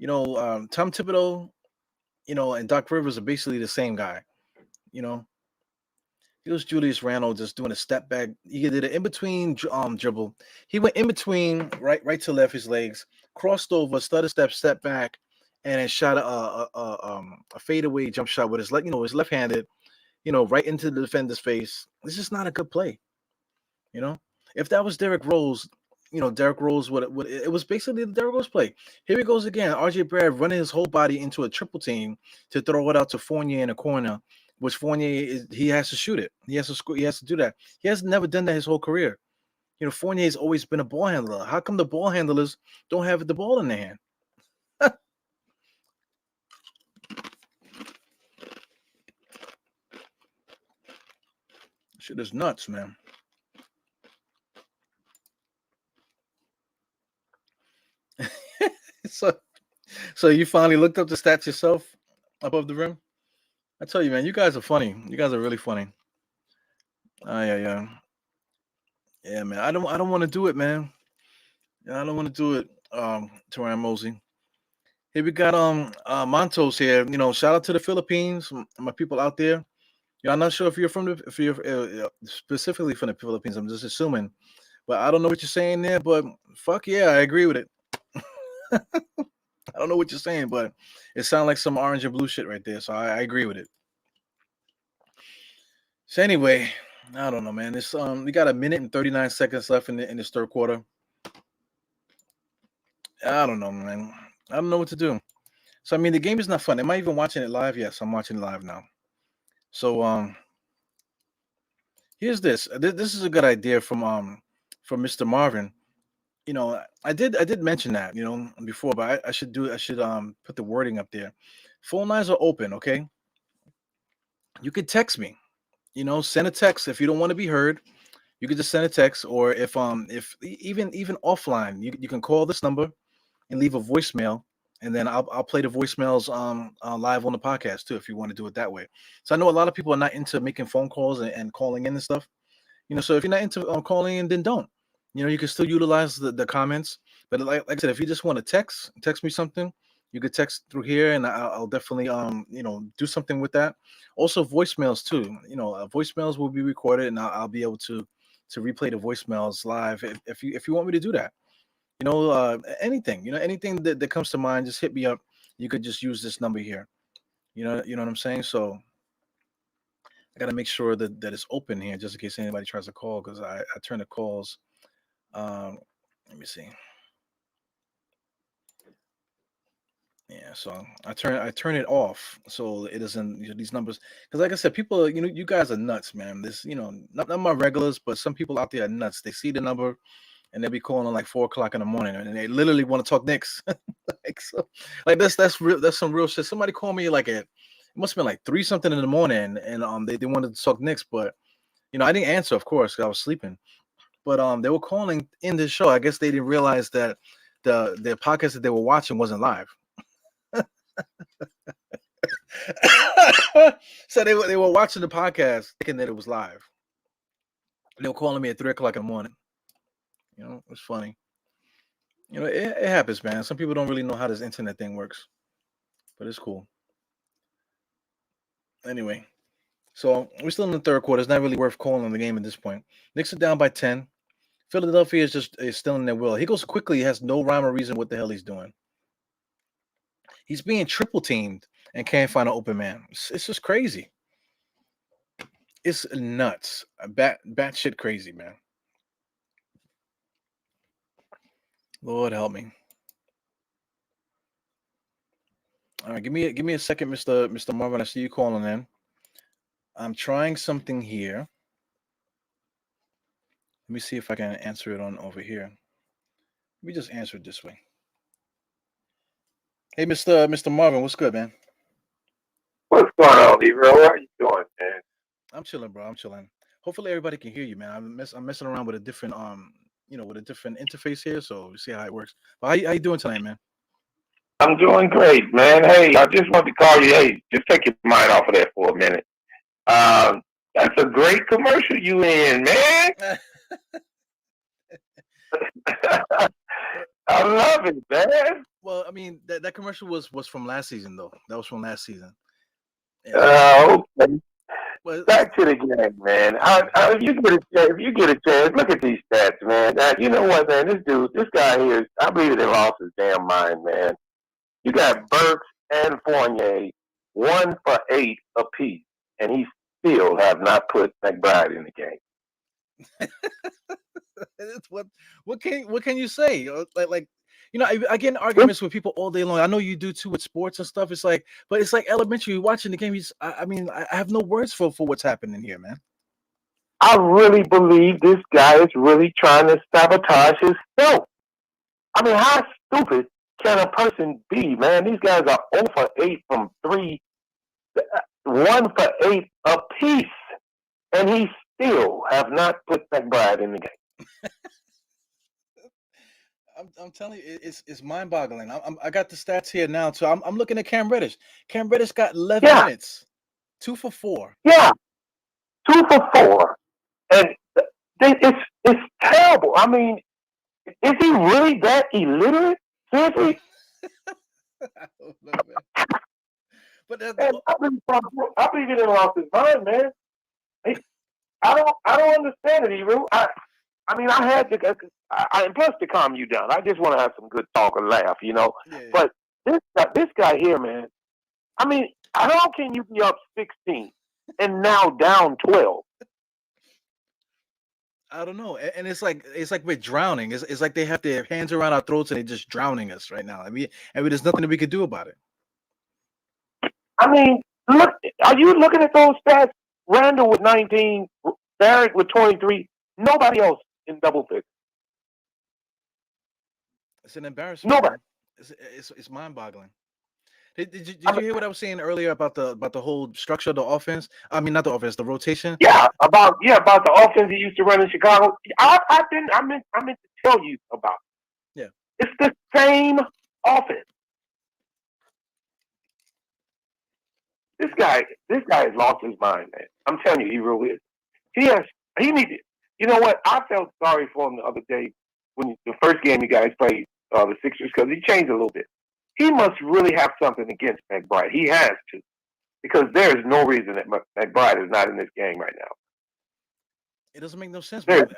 Speaker 1: Tom Thibodeau, and Doc Rivers are basically the same guy. It was Julius Randle just doing a step back. He did an in between dribble. He went in between right to left his legs, crossed over, stutter step back, and then shot a fadeaway jump shot with his his left handed, right into the defender's face. It's just not a good play. If that was Derrick Rose, Derrick Rose would it was basically the Derrick Rose play. Here he goes again. RJ Barrett running his whole body into a triple team to throw it out to Fournier in the corner, which Fournier he has to shoot it. He has to score. He has to do that. He has never done that his whole career. Fournier's always been a ball handler. How come the ball handlers don't have the ball in their hand? Shit is nuts, man. So you finally looked up the stats yourself above the rim? I tell you, man, you guys are funny. You guys are really funny. Yeah, man. I don't want to do it, man. I don't want to do it. Teron Mosey. Here we got Montos here. Shout out to the Philippines, my people out there. I'm not sure if you're specifically from the Philippines. I'm just assuming, but I don't know what you're saying there. But fuck yeah, I agree with it. I don't know what you're saying, but it sounds like some orange and blue shit right there. So I agree with it. So anyway, I don't know, man. This we got a minute and 39 seconds left in this third quarter. I don't know, man. I don't know what to do. So I mean, the game is not fun. Am I even watching it live? Yes, I'm watching it live now. So here's this. This is a good idea from Mr. Marvin. I did mention that before, but I should put the wording up there. Phone lines are open. Okay, you could text me. Send a text if you don't want to be heard. You could just send a text, or if even offline, you can call this number and leave a voicemail, and then I'll play the voicemails live on the podcast too if you want to do it that way. So I know a lot of people are not into making phone calls and calling in and stuff. So if you're not into calling in, then don't. You can still utilize the comments. But like I said, if you just want to text me something, you could text through here, and I'll definitely do something with that. Also, voicemails too. Voicemails will be recorded, and I'll be able to replay the voicemails live if you want me to do that. Anything. Anything that comes to mind, just hit me up. You could just use this number here. You know what I'm saying. So I got to make sure that it's open here, just in case anybody tries to call, because I turn the calls. Um, Let me see. Yeah, so I turn it off so it doesn't these numbers, because like I said, people, you guys are nuts, man. This, not my regulars, but some people out there are nuts. They see the number and they'll be calling like 4 o'clock in the morning, and they literally want to talk Knicks. Like, so, like that's real. That's some real shit. Somebody called me like it must have been like 3 something in the morning, and they wanted to talk Knicks, but I didn't answer, of course, 'cause I was sleeping. But they were calling in this show. I guess they didn't realize that the podcast that they were watching wasn't live. So they were watching the podcast thinking that it was live. They were calling me at 3 o'clock in the morning. It's funny. It happens, man. Some people don't really know how this internet thing works, but it's cool. Anyway, so we're still in the third quarter. It's not really worth calling the game at this point. Knicks are down by 10. Philadelphia is still in their will. He goes quickly. He has no rhyme or reason what the hell he's doing. He's being triple teamed and can't find an open man. It's just crazy. It's nuts. Bat shit crazy, man. Lord help me. All right, give me a second, Mr. Marvin. I see you calling in. I'm trying something here. Let me see if I can answer it on over here. Let me just answer it this way. Hey, Mr. Marvin, what's good, man?
Speaker 2: What's going on, Leroy? How you doing, man?
Speaker 1: I'm chilling, bro. I'm chilling. Hopefully everybody can hear you, man. I'm messing around with a different with a different interface here, so we see how it works. But how you doing tonight, man?
Speaker 2: I'm doing great, man. Hey, I just want to call you. Hey, just take your mind off of that for a minute. That's a great commercial you in, man. I love it, man.
Speaker 1: Well, I mean that commercial was from last season though. That was from last season.
Speaker 2: Okay.
Speaker 1: Well,
Speaker 2: Back to the game, man. If you get a chance, look at these stats, man. Now, you know what, man? This guy here, I believe they lost his damn mind, man. You got Burks and Fournier, 1 for 8 apiece, and he still have not put McBride in the game.
Speaker 1: it's what can you say? Like I get in arguments with people all day long. I know you do too with sports and stuff. But it's like elementary. You're watching the game. I mean, I have no words for what's happening here, man.
Speaker 2: I really believe this guy is really trying to sabotage himself. I mean, how stupid can a person be, man? These guys are 0 for 8 from 3, 1 for 8 apiece, and he still have not put McBride in the game.
Speaker 1: I'm telling you, it's mind boggling. I got the stats here now, so I'm looking at Cam Reddish. Cam Reddish got 11 minutes, 2 for 4.
Speaker 2: Yeah, 2 for 4, and it's terrible. I mean, is he really that illiterate? Seriously?
Speaker 1: I don't know, man. But
Speaker 2: I believe he didn't lost his mind, man. I don't understand it, Eru. I mean, I had to, and plus to calm you down. I just want to have some good talk and laugh, you know.
Speaker 1: Yeah.
Speaker 2: But this guy here, man. I mean, how can you be up 16 and now down 12?
Speaker 1: I don't know, and it's like we're drowning. It's like they have their hands around our throats and they're just drowning us right now. I mean, there's nothing that we could do about it.
Speaker 2: I mean, look, are you looking at those stats? Randall with 19, Barrett with 23. Nobody else in double figures.
Speaker 1: It's an embarrassment.
Speaker 2: Nobody.
Speaker 1: It's mind-boggling. Did you hear what I was saying earlier about the whole structure of the offense? I mean, not the offense, the rotation.
Speaker 2: About the offense he used to run in Chicago. I meant to tell you about it.
Speaker 1: Yeah.
Speaker 2: It's the same offense. This guy has lost his mind, man. I'm telling you, he really is. He needed. You know what? I felt sorry for him the other day when the first game you guys played the Sixers because he changed a little bit. He must really have something against McBride. He has to, because there is no reason that McBride is not in this game right now.
Speaker 1: It doesn't make no sense. But,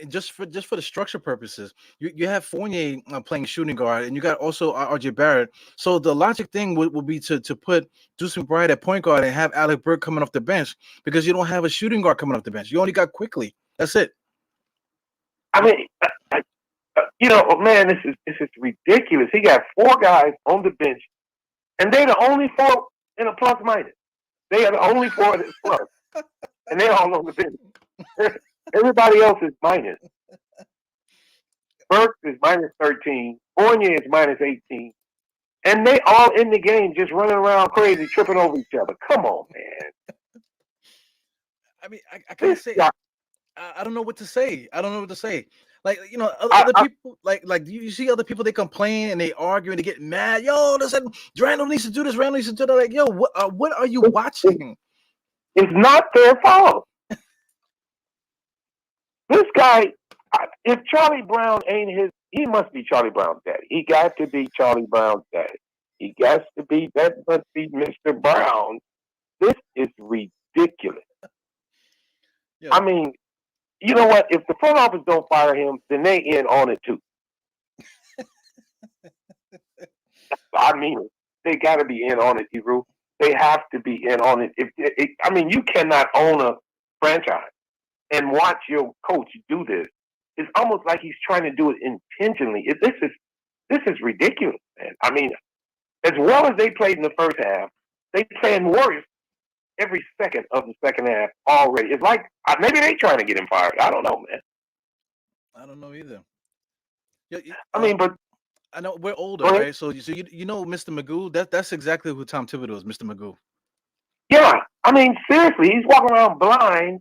Speaker 1: just for the structure purposes, you have Fournier playing shooting guard, and you got also RJ Barrett. So the logic thing would be to put Deuce McBride at point guard and have Alec Burke coming off the bench, because you don't have a shooting guard coming off the bench. You only got Quickly. That's it.
Speaker 2: I mean, man, this is ridiculous. He got 4 guys on the bench, and they're the only 4 in a plus minus. They are the only 4 that's plus, and they're all on the bench. Everybody else is minus. Burke is minus 13. Fournier is minus 18. And they all in the game just running around crazy, tripping over each other. Come on, man.
Speaker 1: I mean, I can't say. I don't know what to say. I don't know what to say. Like, other people, like you see other people, they complain and they argue and they get mad. Yo, listen, Randall needs to do this. Randall needs to do that. Like, yo, what are you watching?
Speaker 2: It's not their fault. This guy, if Charlie Brown ain't he must be Charlie Brown's daddy. He got to be Charlie Brown's daddy. That must be Mr. Brown. This is ridiculous. Yeah. I mean, you know what? If the front office don't fire him, then they in on it too. I mean, they got to be in on it, Hebrew. They have to be in on it. I mean, you cannot own a franchise and watch your coach do this. It's almost like he's trying to do it intentionally. This is ridiculous, man. I mean, as well as they played in the first half, they playing worse every second of the second half already. It's like maybe they trying to get him fired. I don't know, man.
Speaker 1: I don't know either.
Speaker 2: I mean, but
Speaker 1: I know we're older, right? So you know Mr. Magoo. That's exactly who Tom Thibodeau is, Mr. Magoo.
Speaker 2: Yeah, I mean, seriously, he's walking around blind,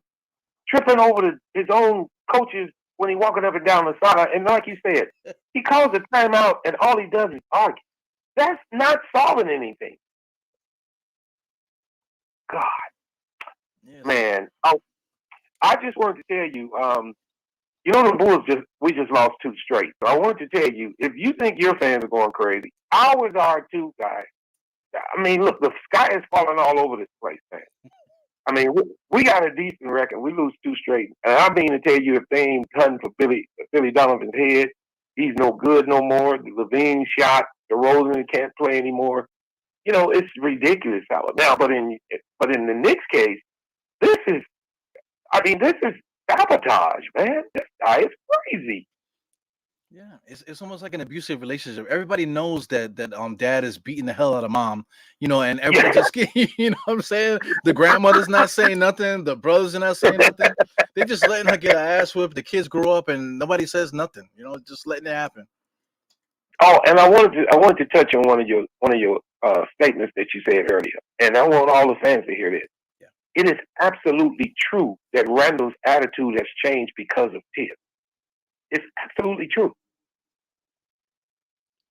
Speaker 2: tripping over his own coaches when he's walking up and down the sideline. And like you said, he calls a timeout, and all he does is argue. That's not solving anything. God, yes. Man, I just wanted to tell you, the Bulls we just lost 2 straight. So I wanted to tell you, if you think your fans are going crazy, ours are too, guys. I mean, look, the sky is falling all over this place, man. I mean, we got a decent record. We lose 2 straight. And I mean to tell you, if they ain't hunting for Billy Donovan's head, he's no good no more. Levine shot. DeRozan can't play anymore. It's ridiculous out now. But in the Knicks case, this is sabotage, man. This guy is crazy.
Speaker 1: Yeah, it's almost like an abusive relationship. Everybody knows that dad is beating the hell out of mom, and everybody just you know what I'm saying? The grandmother's not saying nothing, the brothers are not saying nothing. They're just letting her get her ass whipped. The kids grow up and nobody says nothing, just letting it happen.
Speaker 2: Oh, and I wanted to touch on one of your statements that you said earlier, and I want all the fans to hear this. Yeah. It is absolutely true that Randall's attitude has changed because of Tibbs. It's absolutely true.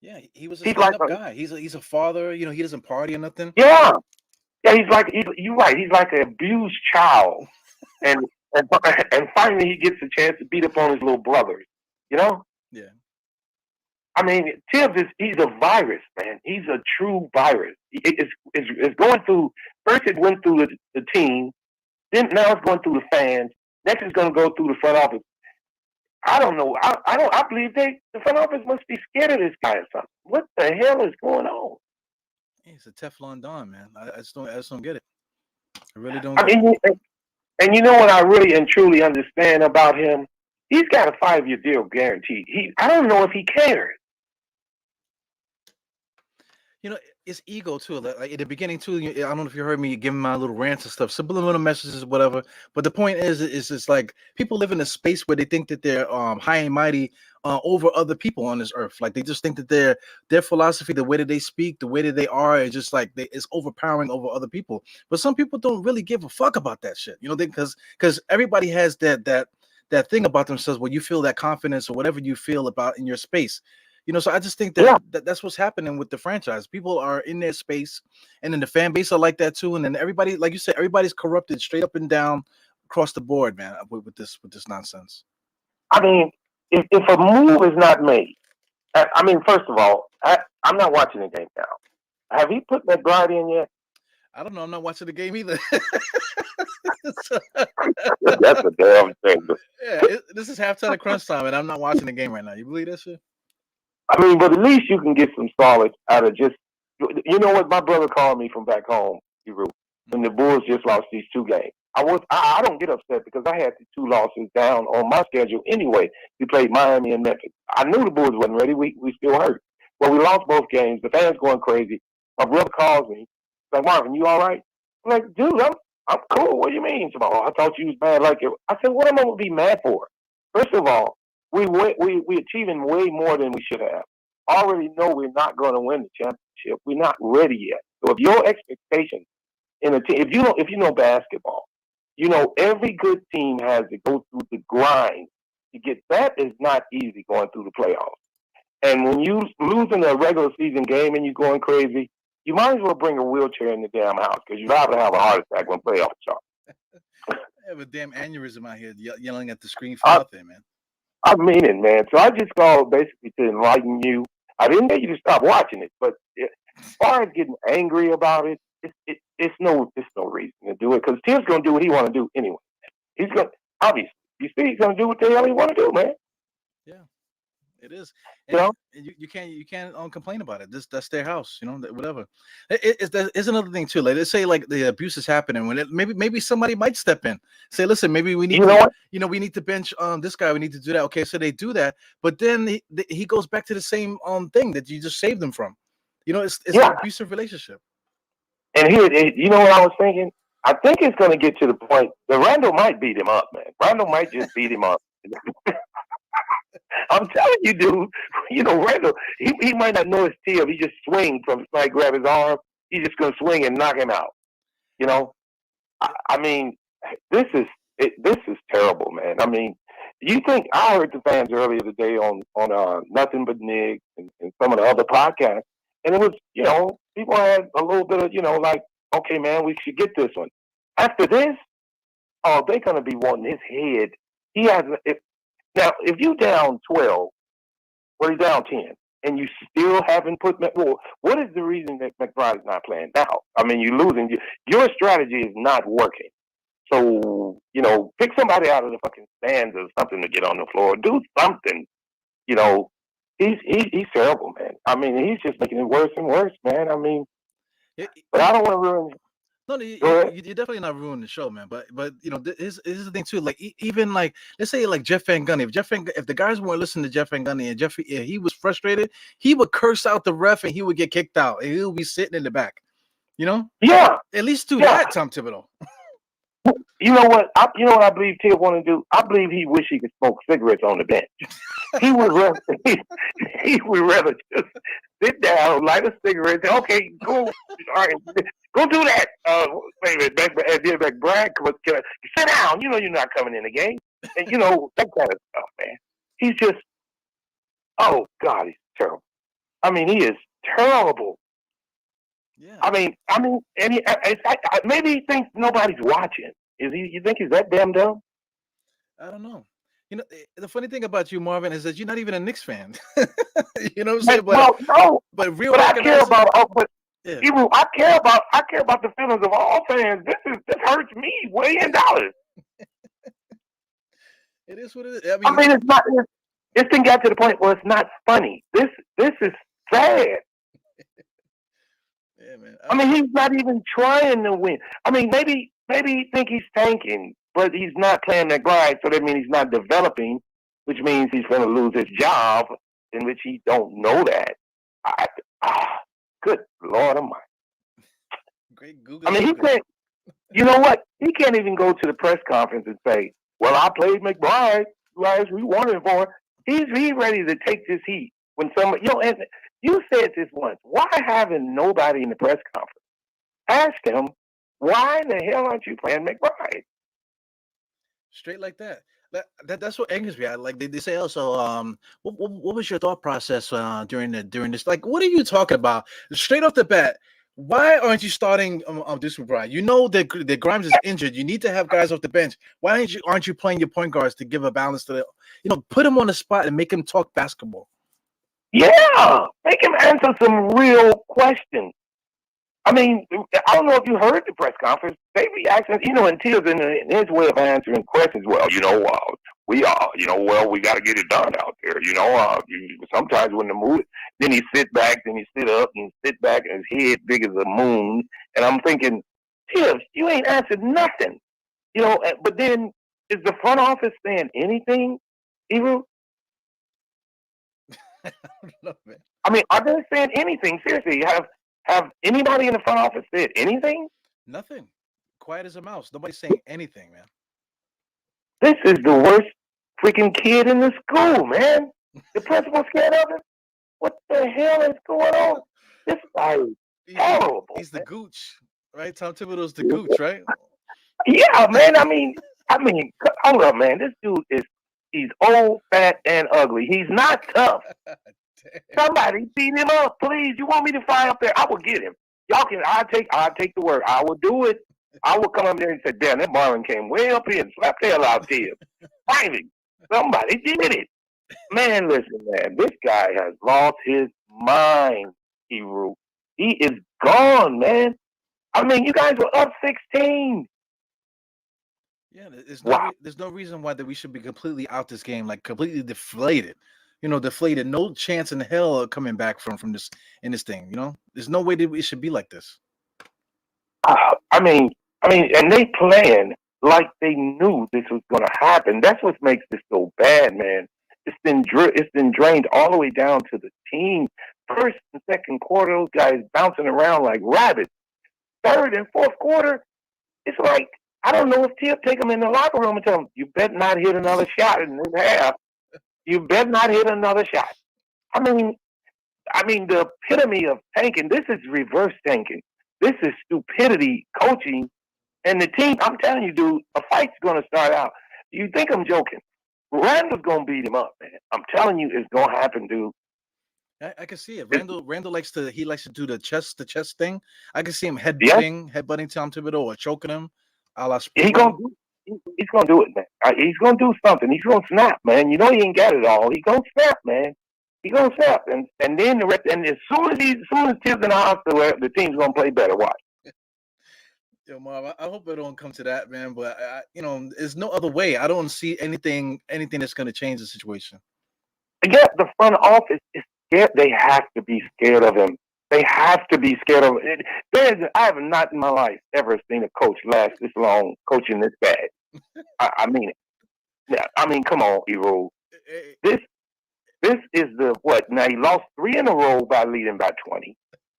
Speaker 1: Yeah, he was a stand-up guy. He's a father. He doesn't party or nothing.
Speaker 2: Yeah, you're right. He's like an abused child, and finally he gets a chance to beat up on his little brothers. Yeah. I mean, Tibbs he's a virus, man. He's a true virus. It's going through. First, it went through the team. Then now it's going through the fans. Next, it's going to go through the front office. I don't know. I believe the front office must be scared of this guy or something. What the hell is going on?
Speaker 1: He's a Teflon Don, man. I just don't get it. I really don't.
Speaker 2: And you know what I really and truly understand about him? He's got a 5-year deal guaranteed. I don't know if he cares.
Speaker 1: It's ego too. Like at the beginning too. I don't know if you heard me giving my little rants and stuff, subliminal messages, whatever. But the point is it's like people live in a space where they think that they're high and mighty over other people on this earth. Like they just think that their philosophy, the way that they speak, the way that they are, is just like it's overpowering over other people. But some people don't really give a fuck about that shit, you know, because everybody has that thing about themselves where you feel that confidence or whatever you feel about in your space. You know, so I just think
Speaker 2: Yeah.
Speaker 1: that's what's happening with the franchise. People are in their space, and then the fan base are like that too. And then everybody, like you said, everybody's corrupted straight up and down across the board, man, with this nonsense.
Speaker 2: I mean, if a move is not made, I mean, first of all, I'm not watching the game now. Have he put McBride in yet?
Speaker 1: I don't know. I'm not watching the game either.
Speaker 2: That's a damn thing.
Speaker 1: Yeah, this is halftime at Crunchtime, and I'm not watching the game right now. You believe that shit?
Speaker 2: I mean, but at least you can get some solid out of just. You know what? My brother called me from back home, when the Bulls just lost these 2 games. I don't get upset because I had the 2 losses down on my schedule anyway. We played Miami and Memphis. I knew the Bulls wasn't ready. We still hurt. Well, we lost both games. The fans going crazy. My brother calls me. He's like, Marvin, you all right? I'm like, dude, I'm cool. What do you mean? He's like, oh, I thought you was mad like it. I said, what am I going to be mad for? First of all, we achieving way more than we should have. Already know we're not going to win the championship. We're not ready yet. So if your expectations in a team, if you know basketball, you know every good team has to go through the grind to get. That is not easy going through the playoffs. And when you losing a regular season game and you're going crazy, you might as well bring a wheelchair in the damn house because you're liable to have a heart attack when playoffs start.
Speaker 1: I have a damn aneurysm out here yelling at the screen for nothing, man.
Speaker 2: I mean it, man. So I just called basically to enlighten you. I didn't tell you to stop watching it, but as far as getting angry about it, it's no reason to do it because Tim's gonna do what he want to do anyway. He's gonna obviously. You see, he's gonna do what the hell he want to do, man.
Speaker 1: Yeah, it is.
Speaker 2: You know?
Speaker 1: And you can't complain about it. That's their house, you know. Whatever. It's another thing too. Like let's say like the abuse is happening when maybe somebody might step in, say, listen, maybe we need we need to bench this guy. We need to do that. Okay, so they do that, but then he goes back to the same thing that you just saved them from. You know, it's an abusive relationship.
Speaker 2: And you know what I was thinking? I think it's going to get to the point that Randall might beat him up, man. Randall might just beat him up. I'm telling you, dude. You know, Randall, he might not know his tip. He just swings from like grab his arm. He's just going to swing and knock him out. You know, I mean, this is terrible, man. I mean, you think I heard the fans earlier today on Nothing But Knicks and some of the other podcasts, and it was, you know, people had a little bit of, you know, like, okay, man, we should get this one. After this, oh, they're going to be wanting his head. He has now, if you down 12, well, he's down 10, and you still haven't put what is the reason that McBride's not playing now? I mean, you're losing. Your strategy is not working. So, you know, pick somebody out of the fucking stands or something to get on the floor. Do something. You know, he's terrible, man. I mean, he's just making it worse and worse, man. I mean, but I don't want to ruin.
Speaker 1: No, you're definitely not ruining the show, man. But you know, this is the thing too. Like even like let's say like Jeff Van Gundy. If the guys weren't listening to Jeff Van Gundy and he was frustrated, he would curse out the ref and he would get kicked out and he would be sitting in the back. You know?
Speaker 2: Yeah.
Speaker 1: At least do that, Tom Thibodeau.
Speaker 2: You know what? I believe Tibb want to do. I believe he wish he could smoke cigarettes on the bench. He would rather just sit down, light a cigarette. Say, okay, go. All right, go do that. Wait a minute, Brad, sit down. You know you're not coming in the game, and you know that kind of stuff, man. He's just, oh God, he's terrible. I mean, he is terrible.
Speaker 1: Yeah.
Speaker 2: I mean, and maybe he thinks nobody's watching. You think he's that damn dumb?
Speaker 1: I don't know. You know, the funny thing about you, Marvin, is that you're not even a Knicks fan. You know what I'm saying?
Speaker 2: But I care about. I care about the feelings of all fans. This hurts me way in dollars.
Speaker 1: It is what it is.
Speaker 2: I mean, it's not. This thing got to the point where it's not funny. This is sad.
Speaker 1: Yeah, man.
Speaker 2: I mean, he's not even trying to win. I mean, maybe he think he's tanking, but he's not playing that grind, so that means he's not developing, which means he's going to lose his job, in which he don't know that. Good Lord Almighty.
Speaker 1: Great Google.
Speaker 2: I mean, he can't. You know what? He can't even go to the press conference and say, "Well, I played McBride last we won it for." He's ready to take this heat when somebody, and you said this once. Why haven't nobody in the press conference asked him, why in the hell aren't you playing McBride?
Speaker 1: Straight like that. That's what angers me. Like they say also, what was your thought process during this? Like, what are you talking about? Straight off the bat, why aren't you starting this McBride? You know that Grimes is injured. You need to have guys off the bench. Why aren't you playing your point guards to give a balance to put him on the spot and make him talk basketball?
Speaker 2: Yeah, make him answer some real questions. I mean, I don't know if you heard the press conference. They be asking, and Tibbs in his way of answering questions. Well, we are, we got to get it done out there. Sometimes when the mood, then he sit back, then he sit up, and he sit back, and his head big as the moon. And I'm thinking, Tibbs, you ain't answered nothing. But then is the front office saying anything, Eru?
Speaker 1: I don't know, man.
Speaker 2: I mean, are they saying anything? Seriously, have anybody in the front office said anything?
Speaker 1: Nothing. Quiet as a mouse. Nobody's saying anything, man.
Speaker 2: This is the worst freaking kid in the school, man. The principal's scared of him. What the hell is going on? This guy is terrible.
Speaker 1: He's the gooch, right? Tom Thibodeau's the gooch, right?
Speaker 2: Yeah, man. I mean, hold up, man. This dude he's old, fat, and ugly. He's not tough. Somebody beat him up, please. You want me to fly up there? I will get him. Y'all can. I'll take the word. I will do it. I will come up there and say, damn, that Marlon came way up here and slapped the hell out there. Finally, somebody did it. Man, listen, man. This guy has lost his mind, Eru. He is gone, man. I mean, you guys were up 16.
Speaker 1: Yeah, there's no reason why that we should be completely out this game, like completely deflated. Deflated. No chance in hell of coming back from this in this thing. There's no way that it should be like this.
Speaker 2: I mean, and they planned like they knew this was going to happen. That's what makes this so bad, man. It's been drained all the way down to the team. First and second quarter, those guys bouncing around like rabbits. Third and fourth quarter, it's like, I don't know if Tip take them in the locker room and tell them, you better not hit another shot in this half. You better not hit another shot. I mean, the epitome of tanking. This is reverse tanking. This is stupidity coaching. And the team, I'm telling you, dude, a fight's going to start out. You think I'm joking? Randall's going to beat him up, man. I'm telling you, it's going to happen, dude.
Speaker 1: I can see it. Randall likes to do the chest thing. I can see him headbutting Tom Thibodeau or choking him.
Speaker 2: He's going to do it, man. He's going to do something. He's going to snap, man. He ain't got it all. He's going to snap, man. He's going to snap. And then the rest, and as soon as Tibbs in the hospital, the team's going to play better. Watch.
Speaker 1: Yo, Marv, I hope it don't come to that, man. But there's no other way. I don't see anything that's going to change the situation.
Speaker 2: Yeah, the front office is scared. They have to be scared of him. They have to be scared of him. I have not in my life ever seen a coach last this long coaching this bad. I mean it. Yeah, I mean, come on, Eru. This is the what? Now he lost 3 in a row by leading by 20.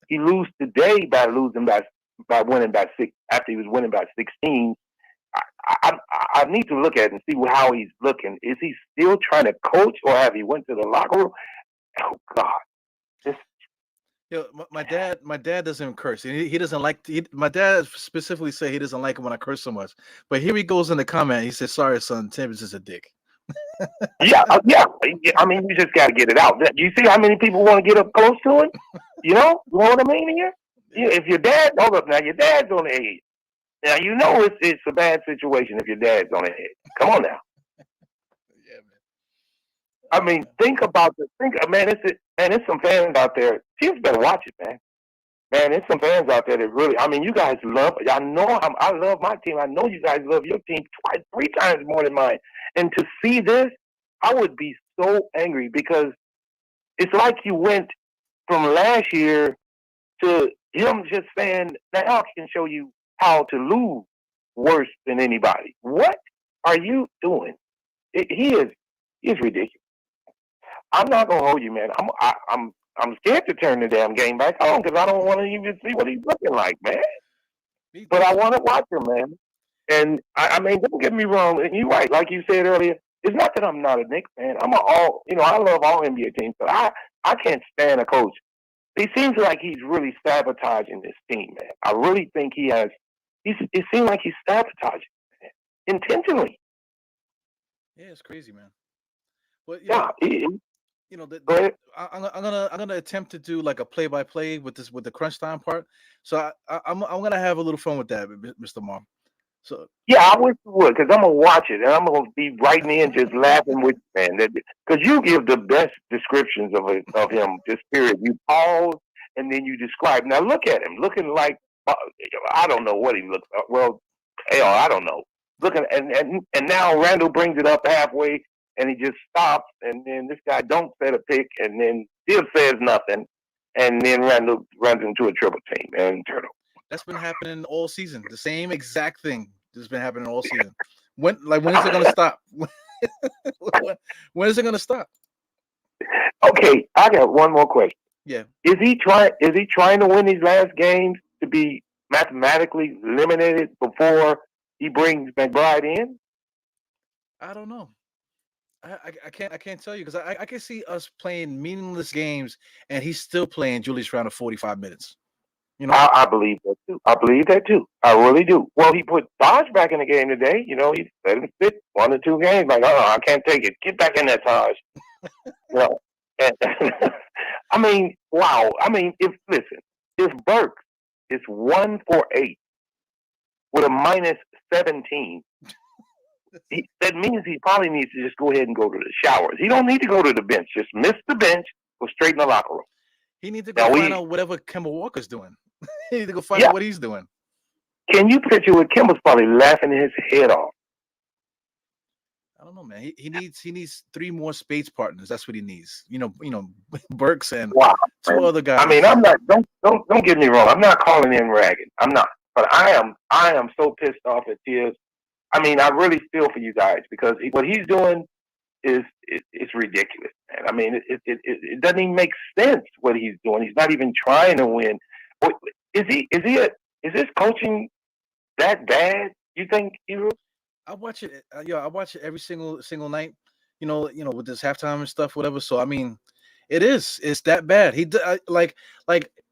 Speaker 2: He lose today by winning by 6 after he was winning by 16. I need to look at it and see how he's looking. Is he still trying to coach, or have he went to the locker room? Oh God,
Speaker 1: my dad doesn't curse. He doesn't like. My dad specifically said he doesn't like it when I curse so much. But here he goes in the comment. He says, "Sorry, son, Tim is just a dick."
Speaker 2: yeah. I mean, you just got to get it out. You see how many people want to get up close to him? You know what I mean here? Yeah. If your dad, hold up now, your dad's on the edge. Now you know it's a bad situation if your dad's on the edge. Come on now.
Speaker 1: Yeah, man.
Speaker 2: I mean, think about this. Man, it's some fans out there. Teams better watch it, man. Man, there's some fans out there that really. I mean, you guys love. I know I love my team. I know you guys love your team 3 times more than mine. And to see this, I would be so angry because it's like you went from last year to him just saying, now I can show you how to lose worse than anybody. What are you doing? He is ridiculous. I'm not gonna hold you, man. I'm scared to turn the damn game back on because I don't want to even see what he's looking like, man. But I want to watch him, man. And I mean, don't get me wrong. And you're right, like you said earlier. It's not that I'm not a Knicks fan. I love all NBA teams, but I can't stand a coach. It seems like he's really sabotaging this team, man. I really think he has. It seems like he's sabotaging, man, intentionally.
Speaker 1: Yeah, it's crazy, man. But
Speaker 2: Yeah. Go ahead.
Speaker 1: I'm gonna attempt to do like a play by play with the crunch time part. So I'm gonna have a little fun with that, Mr. Mom. So
Speaker 2: Yeah, I wish you would, because I'm gonna watch it and I'm gonna be writing in, just laughing with you, man. Because you give the best descriptions of him. Just period. You pause and then you describe. Now look at him, looking like I don't know what he looks. Well, hell, I don't know. Looking and now Randall brings it up halfway and he just stops, and then this guy don't set a pick and then still says nothing, and then Randall runs into a triple team and turtle.
Speaker 1: that's been happening all season. The same exact thing that's been happening all season. When is it gonna stop? When is it gonna stop?
Speaker 2: Okay, I got one more question.
Speaker 1: Yeah,
Speaker 2: Is he trying to win these last games to be mathematically eliminated before he brings McBride in?
Speaker 1: I don't know. I can't tell you because I can see us playing meaningless games and he's still playing Julius Randle 45 minutes. You know,
Speaker 2: I believe that too. I believe that too. I really do. Well, he put Taj back in the game today. He let him sit 1 or 2 games. Like, I can't take it. Get back in there, Taj. You know, and, I mean, wow. I mean, if Burks is 1 for 8 with a -17, that means he probably needs to just go ahead and go to the showers. He don't need to go to the bench. Just miss the bench, go straight in the locker room.
Speaker 1: he needs to go find out whatever Kemba Walker's doing. He needs to go find out what he's doing.
Speaker 2: Can you picture what Kimba's probably laughing his head off?
Speaker 1: I don't know, man. He needs 3 more Spades partners. That's what he needs. Burks and
Speaker 2: Wow,
Speaker 1: 2
Speaker 2: man.
Speaker 1: other guys.
Speaker 2: I mean, I'm not. Don't get me wrong. I'm not calling in ragged. I'm not. But I am so pissed off at Tibbs. I mean, I really feel for you guys because what he's doing it's ridiculous, man. I mean, it doesn't even make sense what he's doing. He's not even trying to win. Is this coaching that bad? You think, Hero?
Speaker 1: I watch it. I watch it every single night. With this halftime and stuff, whatever. So I mean, it's that bad. Like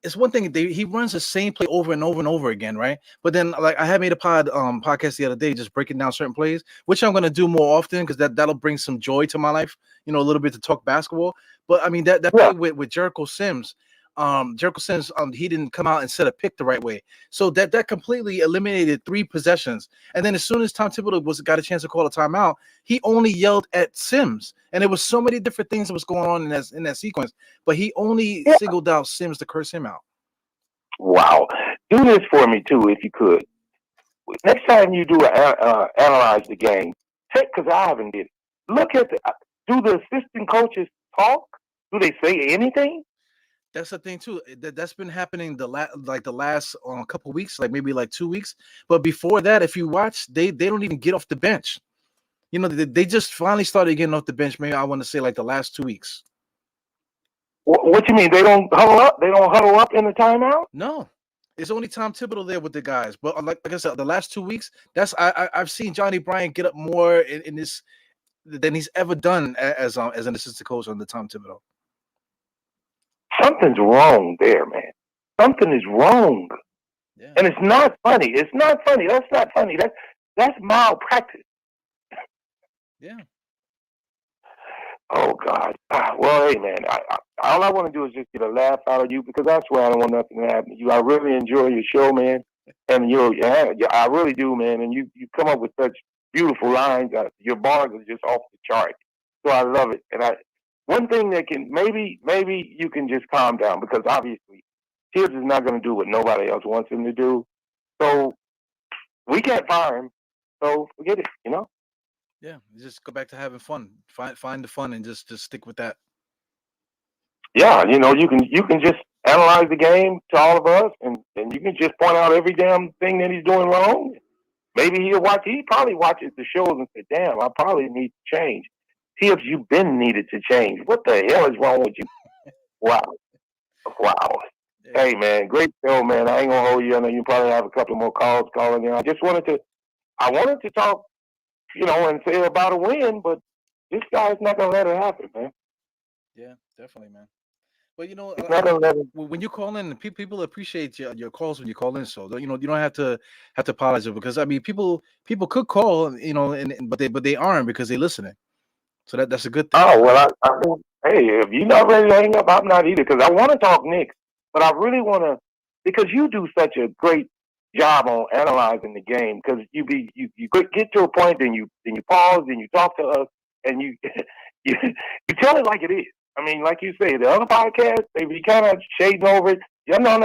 Speaker 1: it's one thing he runs the same play over and over and over again, right? But then like I had made a podcast the other day just breaking down certain plays, which I'm gonna do more often because that'll bring some joy to my life. A little bit to talk basketball. But I mean that play with Jericho Sims. He didn't come out and set a pick the right way, so that completely eliminated 3 possessions. And then as soon as Tom Thibodeau got a chance to call a timeout, he only yelled at Sims, and there was so many different things that was going on in that sequence, but he only singled out Sims to curse him out.
Speaker 2: Wow, do this for me too if you could. Next time you do analyze the game, because I haven't did it. Look at do the assistant coaches talk? Do they say anything?
Speaker 1: That's the thing too. That's been happening the last couple weeks, like maybe like 2 weeks. But before that, if you watch, they don't even get off the bench. They just finally started getting off the bench. Maybe I want to say like the last 2 weeks.
Speaker 2: What you mean? They don't huddle up? They don't huddle up in the timeout?
Speaker 1: No, it's only Tom Thibodeau there with the guys. But like I said, the last 2 weeks, I've seen Johnny Bryant get up more in this than he's ever done as an assistant coach under Tom Thibodeau.
Speaker 2: Something's wrong there, man. Something is wrong. Yeah. And it's not funny. It's not funny. That's not funny. That's malpractice.
Speaker 1: Yeah.
Speaker 2: Oh, God. Well, hey, man, all I want to do is just get a laugh out of you because I swear I don't want nothing to happen to you. I really enjoy your show, man. And I really do, man. And you come up with such beautiful lines. Your bars are just off the chart. So I love it. And one thing that can maybe you can just calm down because obviously Tibbs is not going to do what nobody else wants him to do. So we can't fire him. So forget it,
Speaker 1: Yeah, just go back to having fun. Find the fun and just stick with that.
Speaker 2: Yeah, you can just analyze the game to all of us and you can just point out every damn thing that he's doing wrong. Maybe he probably watches the shows and say, damn, I probably need to change. Tibbs, you've been needed to change. What the hell is wrong with you? Wow. Yeah. Hey, man, great show, man. I ain't going to hold you. I know you probably have a couple more calls calling in. I wanted to talk, and say about a win, but This guy's not gonna let it happen, man.
Speaker 1: Yeah, definitely, man. But
Speaker 2: He's not gonna let it.
Speaker 1: when you call in, people appreciate your calls when you call in. So you don't have to apologize, because I mean people could call, but they aren't, because they're listening. So that's a good thing.
Speaker 2: Oh well, I mean, hey, if you're not ready to hang up, I'm not either, because I want to talk Knicks, but I really want to, because you do such a great job on analyzing the game, because you get to a point, then you pause, then you talk to us, and you you tell it like it is. I mean, like you say, the other podcasts, they be kind of shading over it. Yeah, no,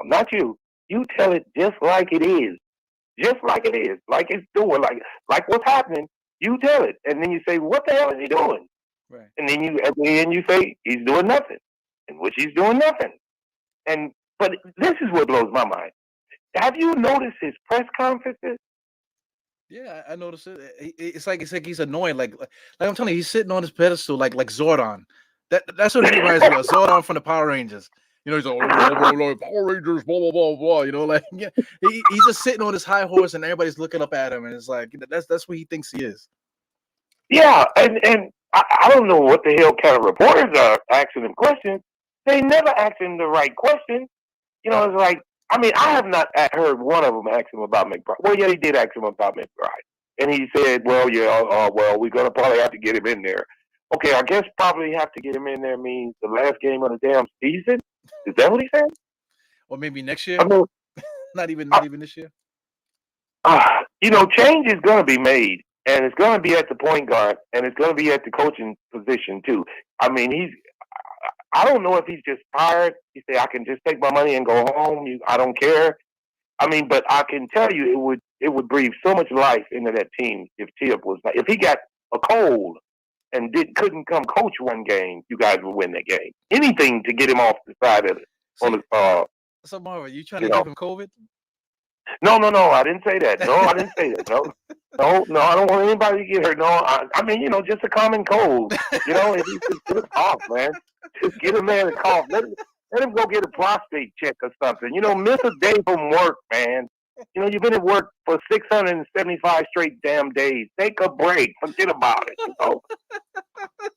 Speaker 2: not you. You tell it just like it is, like it's doing, like what's happening. You tell it, and then you say, "What the hell is he doing?"
Speaker 1: Right.
Speaker 2: And then at the end you say, "He's doing nothing," in which he's doing nothing. But this is what blows my mind. Have you noticed his press conferences?
Speaker 1: Yeah, I noticed it. It's like he's annoying. Like I'm telling you, he's sitting on his pedestal like Zordon. That's what he reminds me of. Zordon from the Power Rangers. He's like, Power Rangers, blah blah blah blah. Like yeah, he's just sitting on his high horse, and everybody's looking up at him, and it's like that's what he thinks he is.
Speaker 2: Yeah, and I don't know what the hell kind of reporters are asking him questions. They never ask him the right question. It's like, I mean, I have not heard one of them ask him about McBride. Well, yeah, he did ask him about McBride, and he said, "Well, yeah, well, we're gonna probably have to get him in there." Okay, I guess probably have to get him in there means the last game of the damn season. Is that what he said?
Speaker 1: Or maybe next year?
Speaker 2: I mean,
Speaker 1: not even this year.
Speaker 2: Change is gonna be made, and it's gonna be at the point guard, and it's gonna be at the coaching position too. I mean, I don't know if he's just tired. He said, "I can just take my money and go home. I don't care." I mean, but I can tell you, it would breathe so much life into that team if Tip was not. If he got a cold and couldn't come coach one game, you guys would win that game. Anything to get him off the side of it.
Speaker 1: So Marvin, you trying to give him COVID?
Speaker 2: No, I didn't say that. No, I didn't say that. No, I don't want anybody to get hurt. No, I mean, just a common cold. If he just get a cough, man, just get a man a cough. Let him go get a prostate check or something. Miss a day from work, man. You've been at work for 675 straight damn days. Take a break. Forget about it.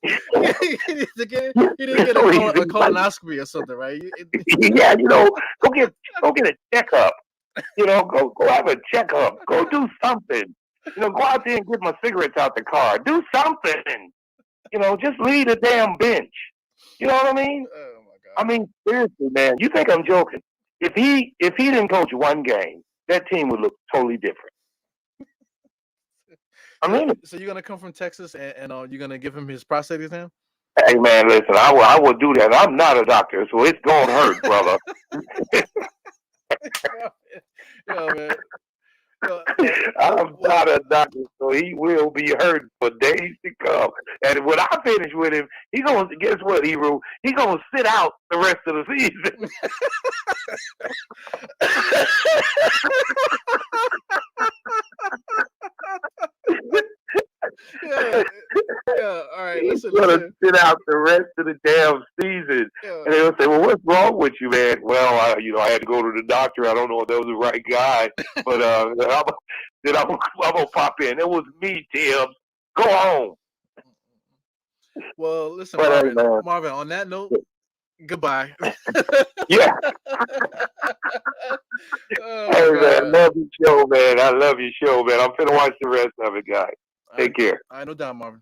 Speaker 1: You didn't get a colonoscopy or something, right?
Speaker 2: Yeah, go get a checkup. Go have a checkup. Go do something. Go out there and get my cigarettes out the car. Do something. Just leave the damn bench. You know what I mean?
Speaker 1: Oh my God.
Speaker 2: I mean, seriously, man. You think I'm joking? If he didn't coach one game, that team would look totally different. I mean,
Speaker 1: so you're gonna come from Texas and you're gonna give him his prostate exam?
Speaker 2: Hey man, listen, I will do that. I'm not a doctor, so it's gonna hurt, brother.
Speaker 1: Man.
Speaker 2: I'm not a doctor, so he will be hurt for days to come. And when I finish with him, he's gonna guess what, Hebrew? He's gonna sit out the rest of the season.
Speaker 1: Yeah. All right.
Speaker 2: He's gonna sit out the rest of the damn season, and they'll say, "Well, what's wrong with you, man?" Well, I had to go to the doctor. I don't know if that was the right guy, but then I'm gonna pop in. It was me, Tim. Go home.
Speaker 1: Well, listen,
Speaker 2: but,
Speaker 1: Marvin. On that note, goodbye.
Speaker 2: Yeah. Hey man, love your show, man. I love your show, man. I'm finna watch the rest of it, guys. Take care.
Speaker 1: I know that, Marvin.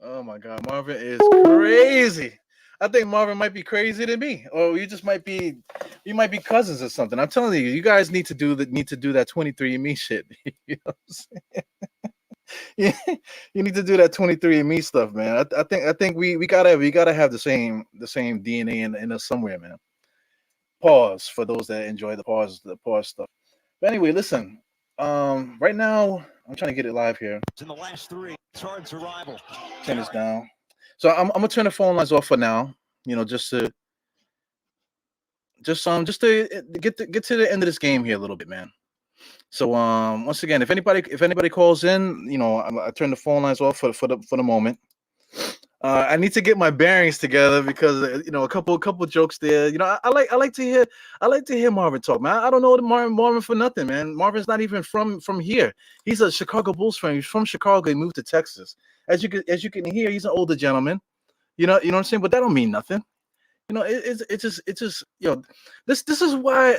Speaker 1: Oh my God, Marvin is crazy. I think Marvin might be crazier than me, or you might be cousins or something. I'm telling you, you guys need to do that 23andMe shit. You know what I'm saying? You need to do that 23andMe stuff, man. I think we gotta have the same DNA in us somewhere, man. Pause for those that enjoy the pause stuff. But anyway, listen. Right now I'm trying to get it live here.
Speaker 3: In the last three, it's hard survival.
Speaker 1: Turn this down. So I'm gonna turn the phone lines off for now. Just to get to the end of this game here a little bit, man. So once again, if anybody calls in, I turn the phone lines off for the moment. I need to get my bearings together because a couple jokes there. I like to hear Marvin talk, man. I don't know Marvin for nothing, man. Marvin's not even from here. He's a Chicago Bulls fan. He's from Chicago. He moved to Texas. As you can hear, he's an older gentleman. You know what I'm saying. But that don't mean nothing. It's just this is why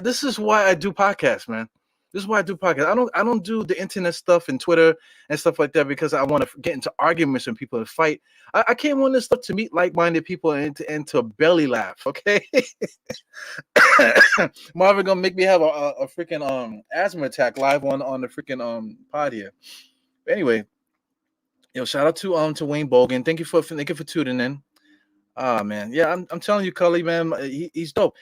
Speaker 1: I do podcasts, man. This is why I do podcasts. I don't do the internet stuff and Twitter and stuff like that because I want to get into arguments and people and fight. I came on this stuff to meet like-minded people and to belly laugh. Okay, Marvin gonna make me have a freaking asthma attack live on the freaking pod here. But anyway, shout out to Wayne Bogan. Thank you for tuning in. Ah man, yeah, I'm telling you, Cully, man, he's dope.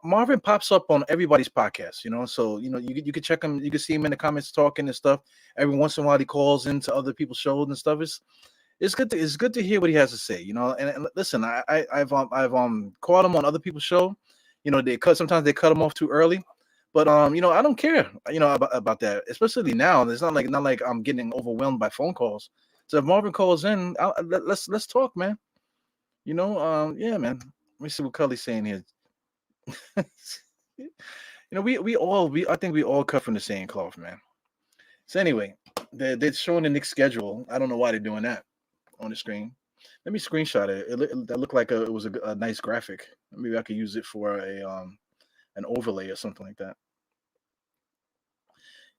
Speaker 1: Marvin pops up on everybody's podcast, so you can check him, you can see him in the comments talking and stuff. Every once in a while, he calls into other people's shows and stuff. It's good to hear what he has to say, And listen, I've caught him on other people's show, sometimes they cut him off too early, but I don't care, about that, especially now. It's not like I'm getting overwhelmed by phone calls. So if Marvin calls in, let's talk, man. Yeah, man. Let me see what Cully's saying here. I think we all cut from the same cloth, man. So anyway, they're showing the Knicks schedule. I don't know why they're doing that on the screen. Let me screenshot it. That looked like it was a nice graphic. Maybe I could use it for an overlay or something like that.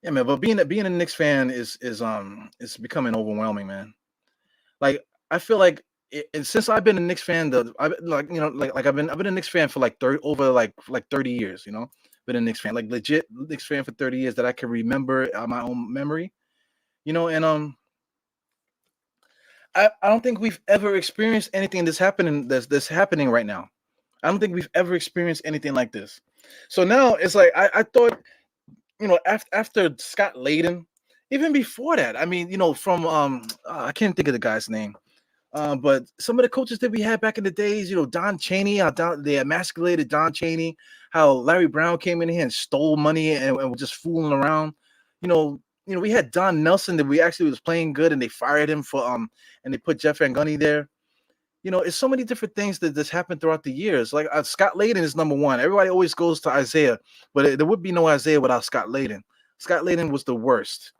Speaker 1: Yeah, man. But being a Knicks fan is becoming overwhelming, man. Like I feel like. And since I've been a Knicks fan, I've been a Knicks fan for like 30 years. Been a Knicks fan, like legit Knicks fan for 30 years that I can remember my own memory. And I don't think we've ever experienced anything that's happening right now. I don't think we've ever experienced anything like this. So now it's like I thought, after Scott Layden, even before that, I mean, from I can't think of the guy's name. But some of the coaches that we had back in the days, Don Chaney, they emasculated Don Chaney, how Larry Brown came in here and stole money and was just fooling around. We had Don Nelson that we actually was playing good and they fired him and they put Jeff Van Gundy there. It's so many different things that's happened throughout the years. Like Scott Layden is number one. Everybody always goes to Isaiah, but there would be no Isaiah without Scott Layden. Scott Layden was the worst,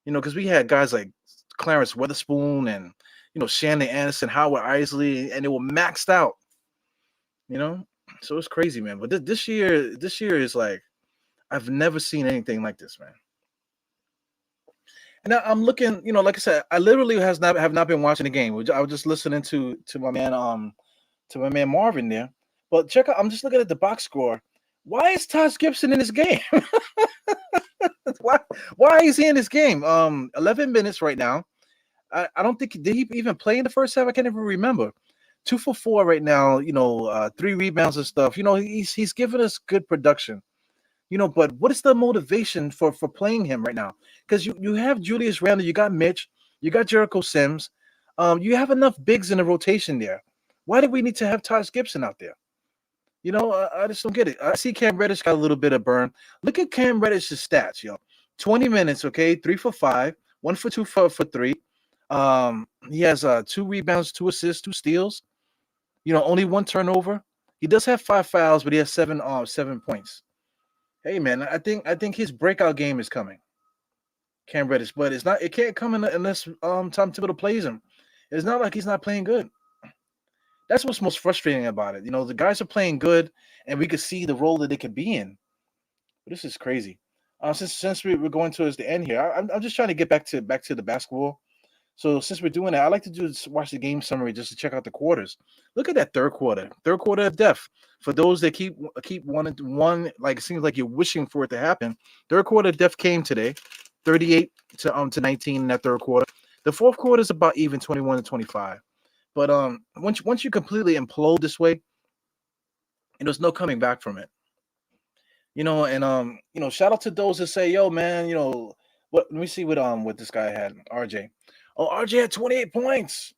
Speaker 1: because we had guys like Clarence Weatherspoon and Shannon Anderson, Howard Isley, and they were maxed out. So it's crazy, man. But this year is like I've never seen anything like this, man. And now I'm looking, like I said, I literally have not been watching the game. I was just listening to my man Marvin there. But check out, I'm just looking at the box score. Why is Taj Gibson in this game? Why is he in this game? 11 minutes right now. I don't think did he even play in the first half. I can't even remember. 2 for 4 right now. 3 rebounds and stuff. He's giving us good production. But what is the motivation for playing him right now? Because you have Julius Randle, you got Mitch, you got Jericho Sims. You have enough bigs in the rotation there. Why do we need to have Taj Gibson out there? I just don't get it. I see Cam Reddish got a little bit of burn. Look at Cam Reddish's stats, 20 minutes, okay, 3 for 5, 1 for 2 for 3. He has 2 rebounds, 2 assists, 2 steals. Only 1 turnover. He does have 5 fouls, but he has 7 points. Hey man, I think his breakout game is coming. Cam Reddish, but it can't come in unless Tom Thibodeau plays him. It's not like he's not playing good. That's what's most frustrating about it. The guys are playing good and we could see the role that they could be in. But this is crazy. Since we're going towards the end here, I'm just trying to get back to the basketball. So since we're doing that, I like to watch the game summary just to check out the quarters. Look at that third quarter of depth. For those that keep wanting one, like it seems like you're wishing for it to happen. Third quarter of depth came today, 38 to 19 in that third quarter. The fourth quarter is about even 21 to 25. But once you completely implode this way, there's no coming back from it. And shout out to those that say, yo, man, let me see what this guy had, RJ. Oh, RJ had 28 points.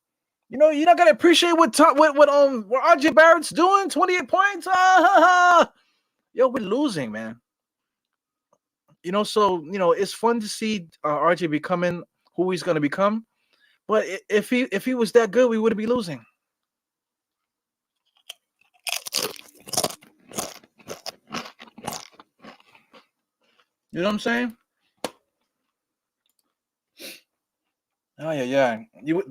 Speaker 1: You're not gonna appreciate what RJ Barrett's doing. 28 points. Yo, we're losing, man. So it's fun to see RJ becoming who he's gonna become. But if he was that good, we wouldn't be losing. You know what I'm saying? Oh yeah.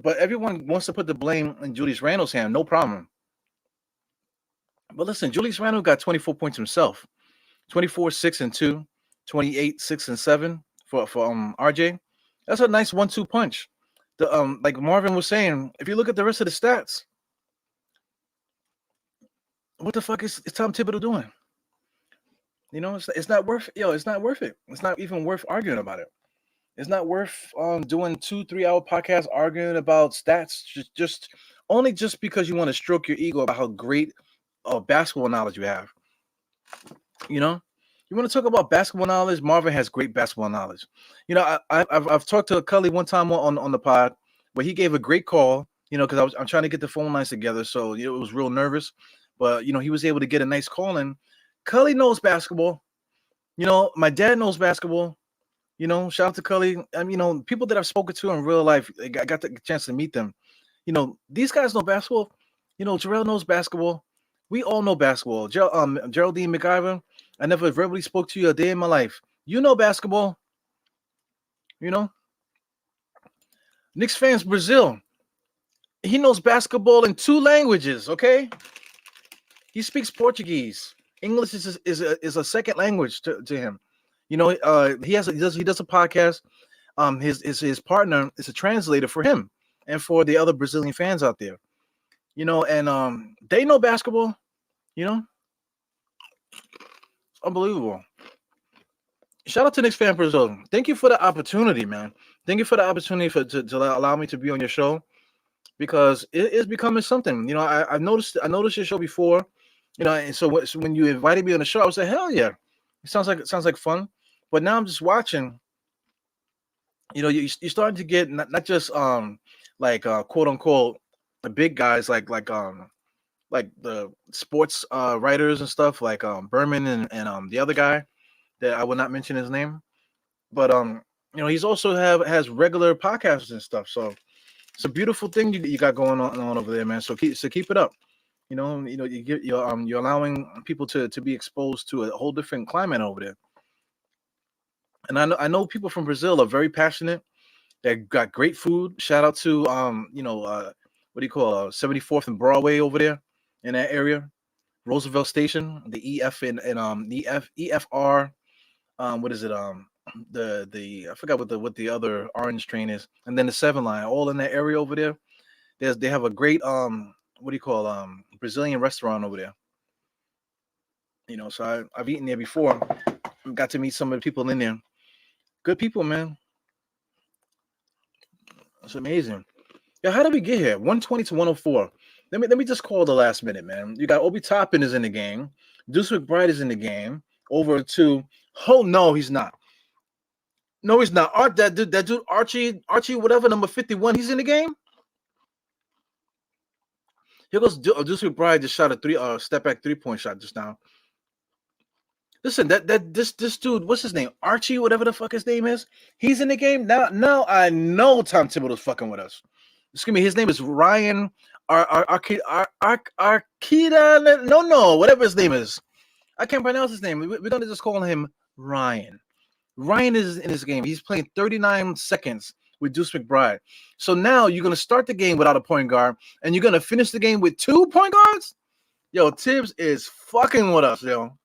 Speaker 1: But everyone wants to put the blame in Julius Randle's hand. No problem. But listen, Julius Randle got 24 points himself. 24, 6 and 2, 28, 6 and 7 for RJ. That's a nice 1-2 punch. The like Marvin was saying, if you look at the rest of the stats, what the fuck is Tom Thibodeau doing? You know, it's not worth it's not worth it. It's not even worth arguing about it. It's not worth doing 2-3 hour podcasts arguing about stats just only just because you want to stroke your ego about how great basketball knowledge you have. You know, you want to talk about basketball knowledge? Marvin has great basketball knowledge. You know, I've talked to Cully one time on the pod where he gave a great call. You know, because I'm trying to get the phone lines together, so it was real nervous, but you know he was able to get a nice call in. Cully knows basketball. You know, my dad knows basketball. You know, shout out to Cully. You know, people that I've spoken to in real life, I got the chance to meet them. You know, these guys know basketball. You know, Jarrell knows basketball. We all know basketball. Geraldine McIver, I never verbally spoke to you a day in my life. You know basketball. You know, Knicks fans, Brazil. He knows basketball in 2 languages. Okay, he speaks Portuguese. English is a second language to him. You know, he does a podcast. His partner is a translator for him and for the other Brazilian fans out there. You know, and they know basketball. You know, unbelievable. Shout out to Knicks fan Brazil. Thank you for the opportunity, man. Thank you for the opportunity to allow me to be on your show because it is becoming something. You know, I noticed your show before. You know, and so when you invited me on the show, I was like, hell yeah, it sounds like fun. But now I'm just watching. You know, you're starting to get not just like quote unquote the big guys like the sports writers and stuff like Berman and the other guy that I will not mention his name, but you know he's also has regular podcasts and stuff. So it's a beautiful thing you got going on over there, man. So keep it up. You know you're allowing people to be exposed to a whole different climate over there. And I know people from Brazil are very passionate. They got great food. Shout out to what do you call 74th and Broadway over there in that area, Roosevelt Station, the EF and the EFR. What is it? The I forgot what the other orange train is, and then the 7 line, all in that area over there. They have a great what do you call Brazilian restaurant over there. You know, so I've eaten there before. Got to meet some of the people in there. Good people, man. It's amazing. Yeah, how did we get here? 120 to 104. Let me just call the last minute, man. You got Obi Toppin is in the game. Deuce McBride is in the game. Over to no, he's not. No, he's not. That dude Archie, whatever, number 51. He's in the game. Here goes Deuce McBride just shot a step back 3-point shot just now. Listen, this dude, what's his name? Archie, whatever the fuck his name is. He's in the game now. Now I know Tom Thibodeau's fucking with us. Excuse me. His name is Ryan Arkita. No, whatever his name is. I can't pronounce his name. We're gonna just call him Ryan. Ryan is in this game. He's playing 39 seconds with Deuce McBride. So now you're gonna start the game without a point guard, and you're gonna finish the game with 2 point guards. Yo, Tibbs is fucking with us, yo.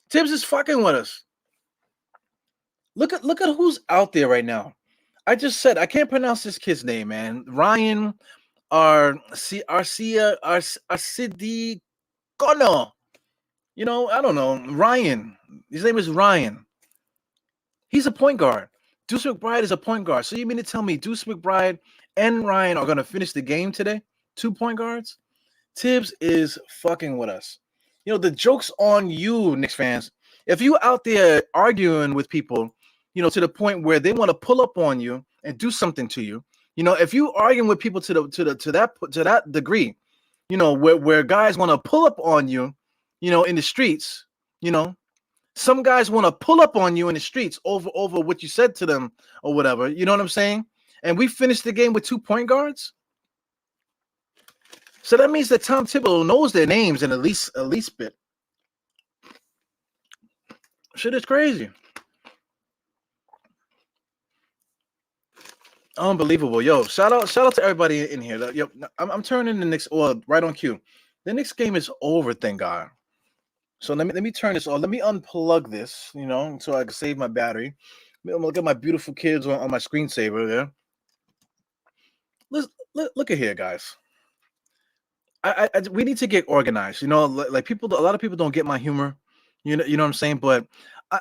Speaker 1: Tibbs is fucking with us. Look at who's out there right now. I just said I can't pronounce this kid's name, man. Ryan Arcia Arcidicono. You know, I don't know. Ryan. His name is Ryan. He's a point guard. Deuce McBride is a point guard. So you mean to tell me Deuce McBride and Ryan are going to finish the game today? 2 point guards? Tibbs is fucking with us. You know, the joke's on you, Knicks fans. If you out there arguing with people, you know, to the point where they want to pull up on you and do something to you, you know, if you arguing with people to that degree, you know, where guys want to pull up on you, you know, in the streets, you know, some guys want to pull up on you in the streets over what you said to them or whatever. You know what I'm saying? and we finished the game with 2 point guards. So that means that Tom Thibodeau knows their names in at least bit. Shit is crazy. Unbelievable. Yo, shout out to everybody in here. Yo, I'm turning the Knicks right on cue. The Knicks game is over, thank God. So let me turn this on. Let me unplug this, so I can save my battery. I'm gonna look at my beautiful kids on my screensaver there. Look at here, guys. We need to get organized. Like people, a lot of people don't get my humor. You know what I'm saying? But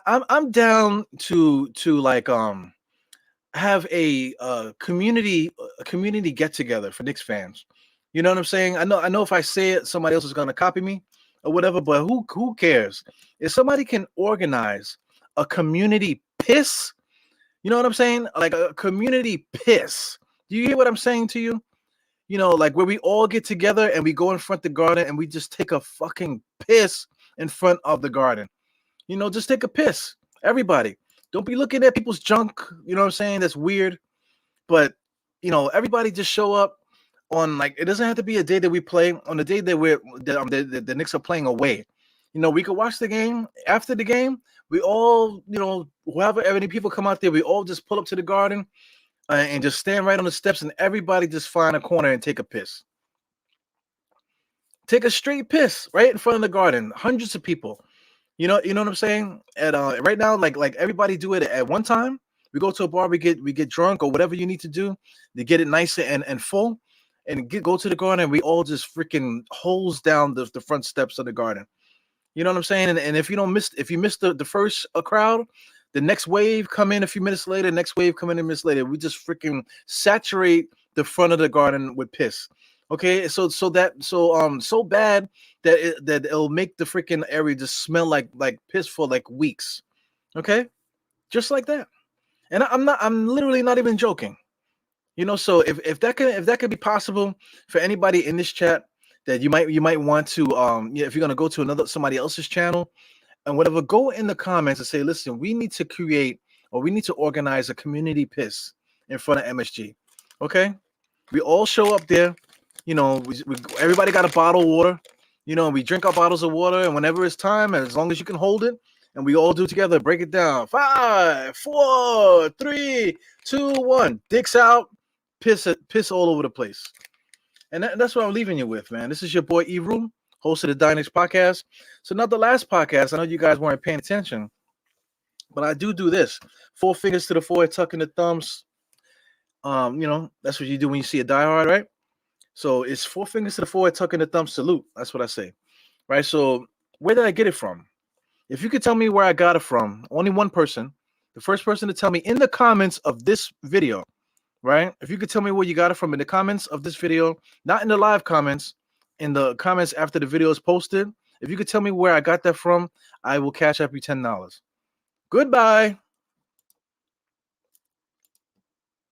Speaker 1: I'm down to like have a community get together for Knicks fans. You know what I'm saying? I know if I say it, somebody else is gonna copy me or whatever. But who cares? If somebody can organize a community piss, you know what I'm saying? Like a community piss. Do you hear what I'm saying to you? Like where we all get together and we go in front of the garden and we just take a fucking piss in front of the garden. Just take a piss. Everybody. Don't be looking at people's junk. You know what I'm saying? That's weird. But, everybody just show up on, like, it doesn't have to be a day that we play. On the day that the Knicks are playing away. We could watch the game. After the game, we all, whoever any people come out there, we all just pull up to the garden and just stand right on the steps, and everybody just find a corner and take a piss. Take a straight piss right in front of the garden. Hundreds of people. You know what I'm saying? Right now, like everybody do it at one time. We go to a bar, we get drunk or whatever you need to do to get it nice and full, and go to the garden, and we all just freaking hose down the front steps of the garden. You know what I'm saying? And if you miss the first crowd, the next wave come in a few minutes later. Next wave come in a minute later. We just freaking saturate the front of the garden with piss. Okay, so bad that it'll make the freaking area just smell like piss for like weeks. Okay, just like that. And I'm literally not even joking. So if that could be possible for anybody in this chat, that you might want to if you're gonna go to somebody else's channel and whatever, go in the comments and say, listen, we need to create or we need to organize a community piss in front of MSG. Okay, we all show up there. Everybody got a bottle of water. We drink our bottles of water, and whenever it's time, and as long as you can hold it, and we all do together, break it down. 5, 4, 3, 2, 1. Dicks out, piss all over the place. And that's what I'm leaving you with, man. This is your boy E-Room, host of the Dynex podcast. So not the last podcast. I know you guys weren't paying attention, but I do this. 4 fingers to the forehead, tucking the thumbs. That's what you do when you see a diehard, right? So it's 4 fingers to the forehead, tucking the thumb, salute. That's what I say, right? So where did I get it from? If you could tell me where I got it from, only one person, the first person to tell me in the comments of this video, right? If you could tell me where you got it from in the comments of this video, not in the live comments, in the comments after the video is posted, if you could tell me where I got that from, I will cash up you $10. Goodbye.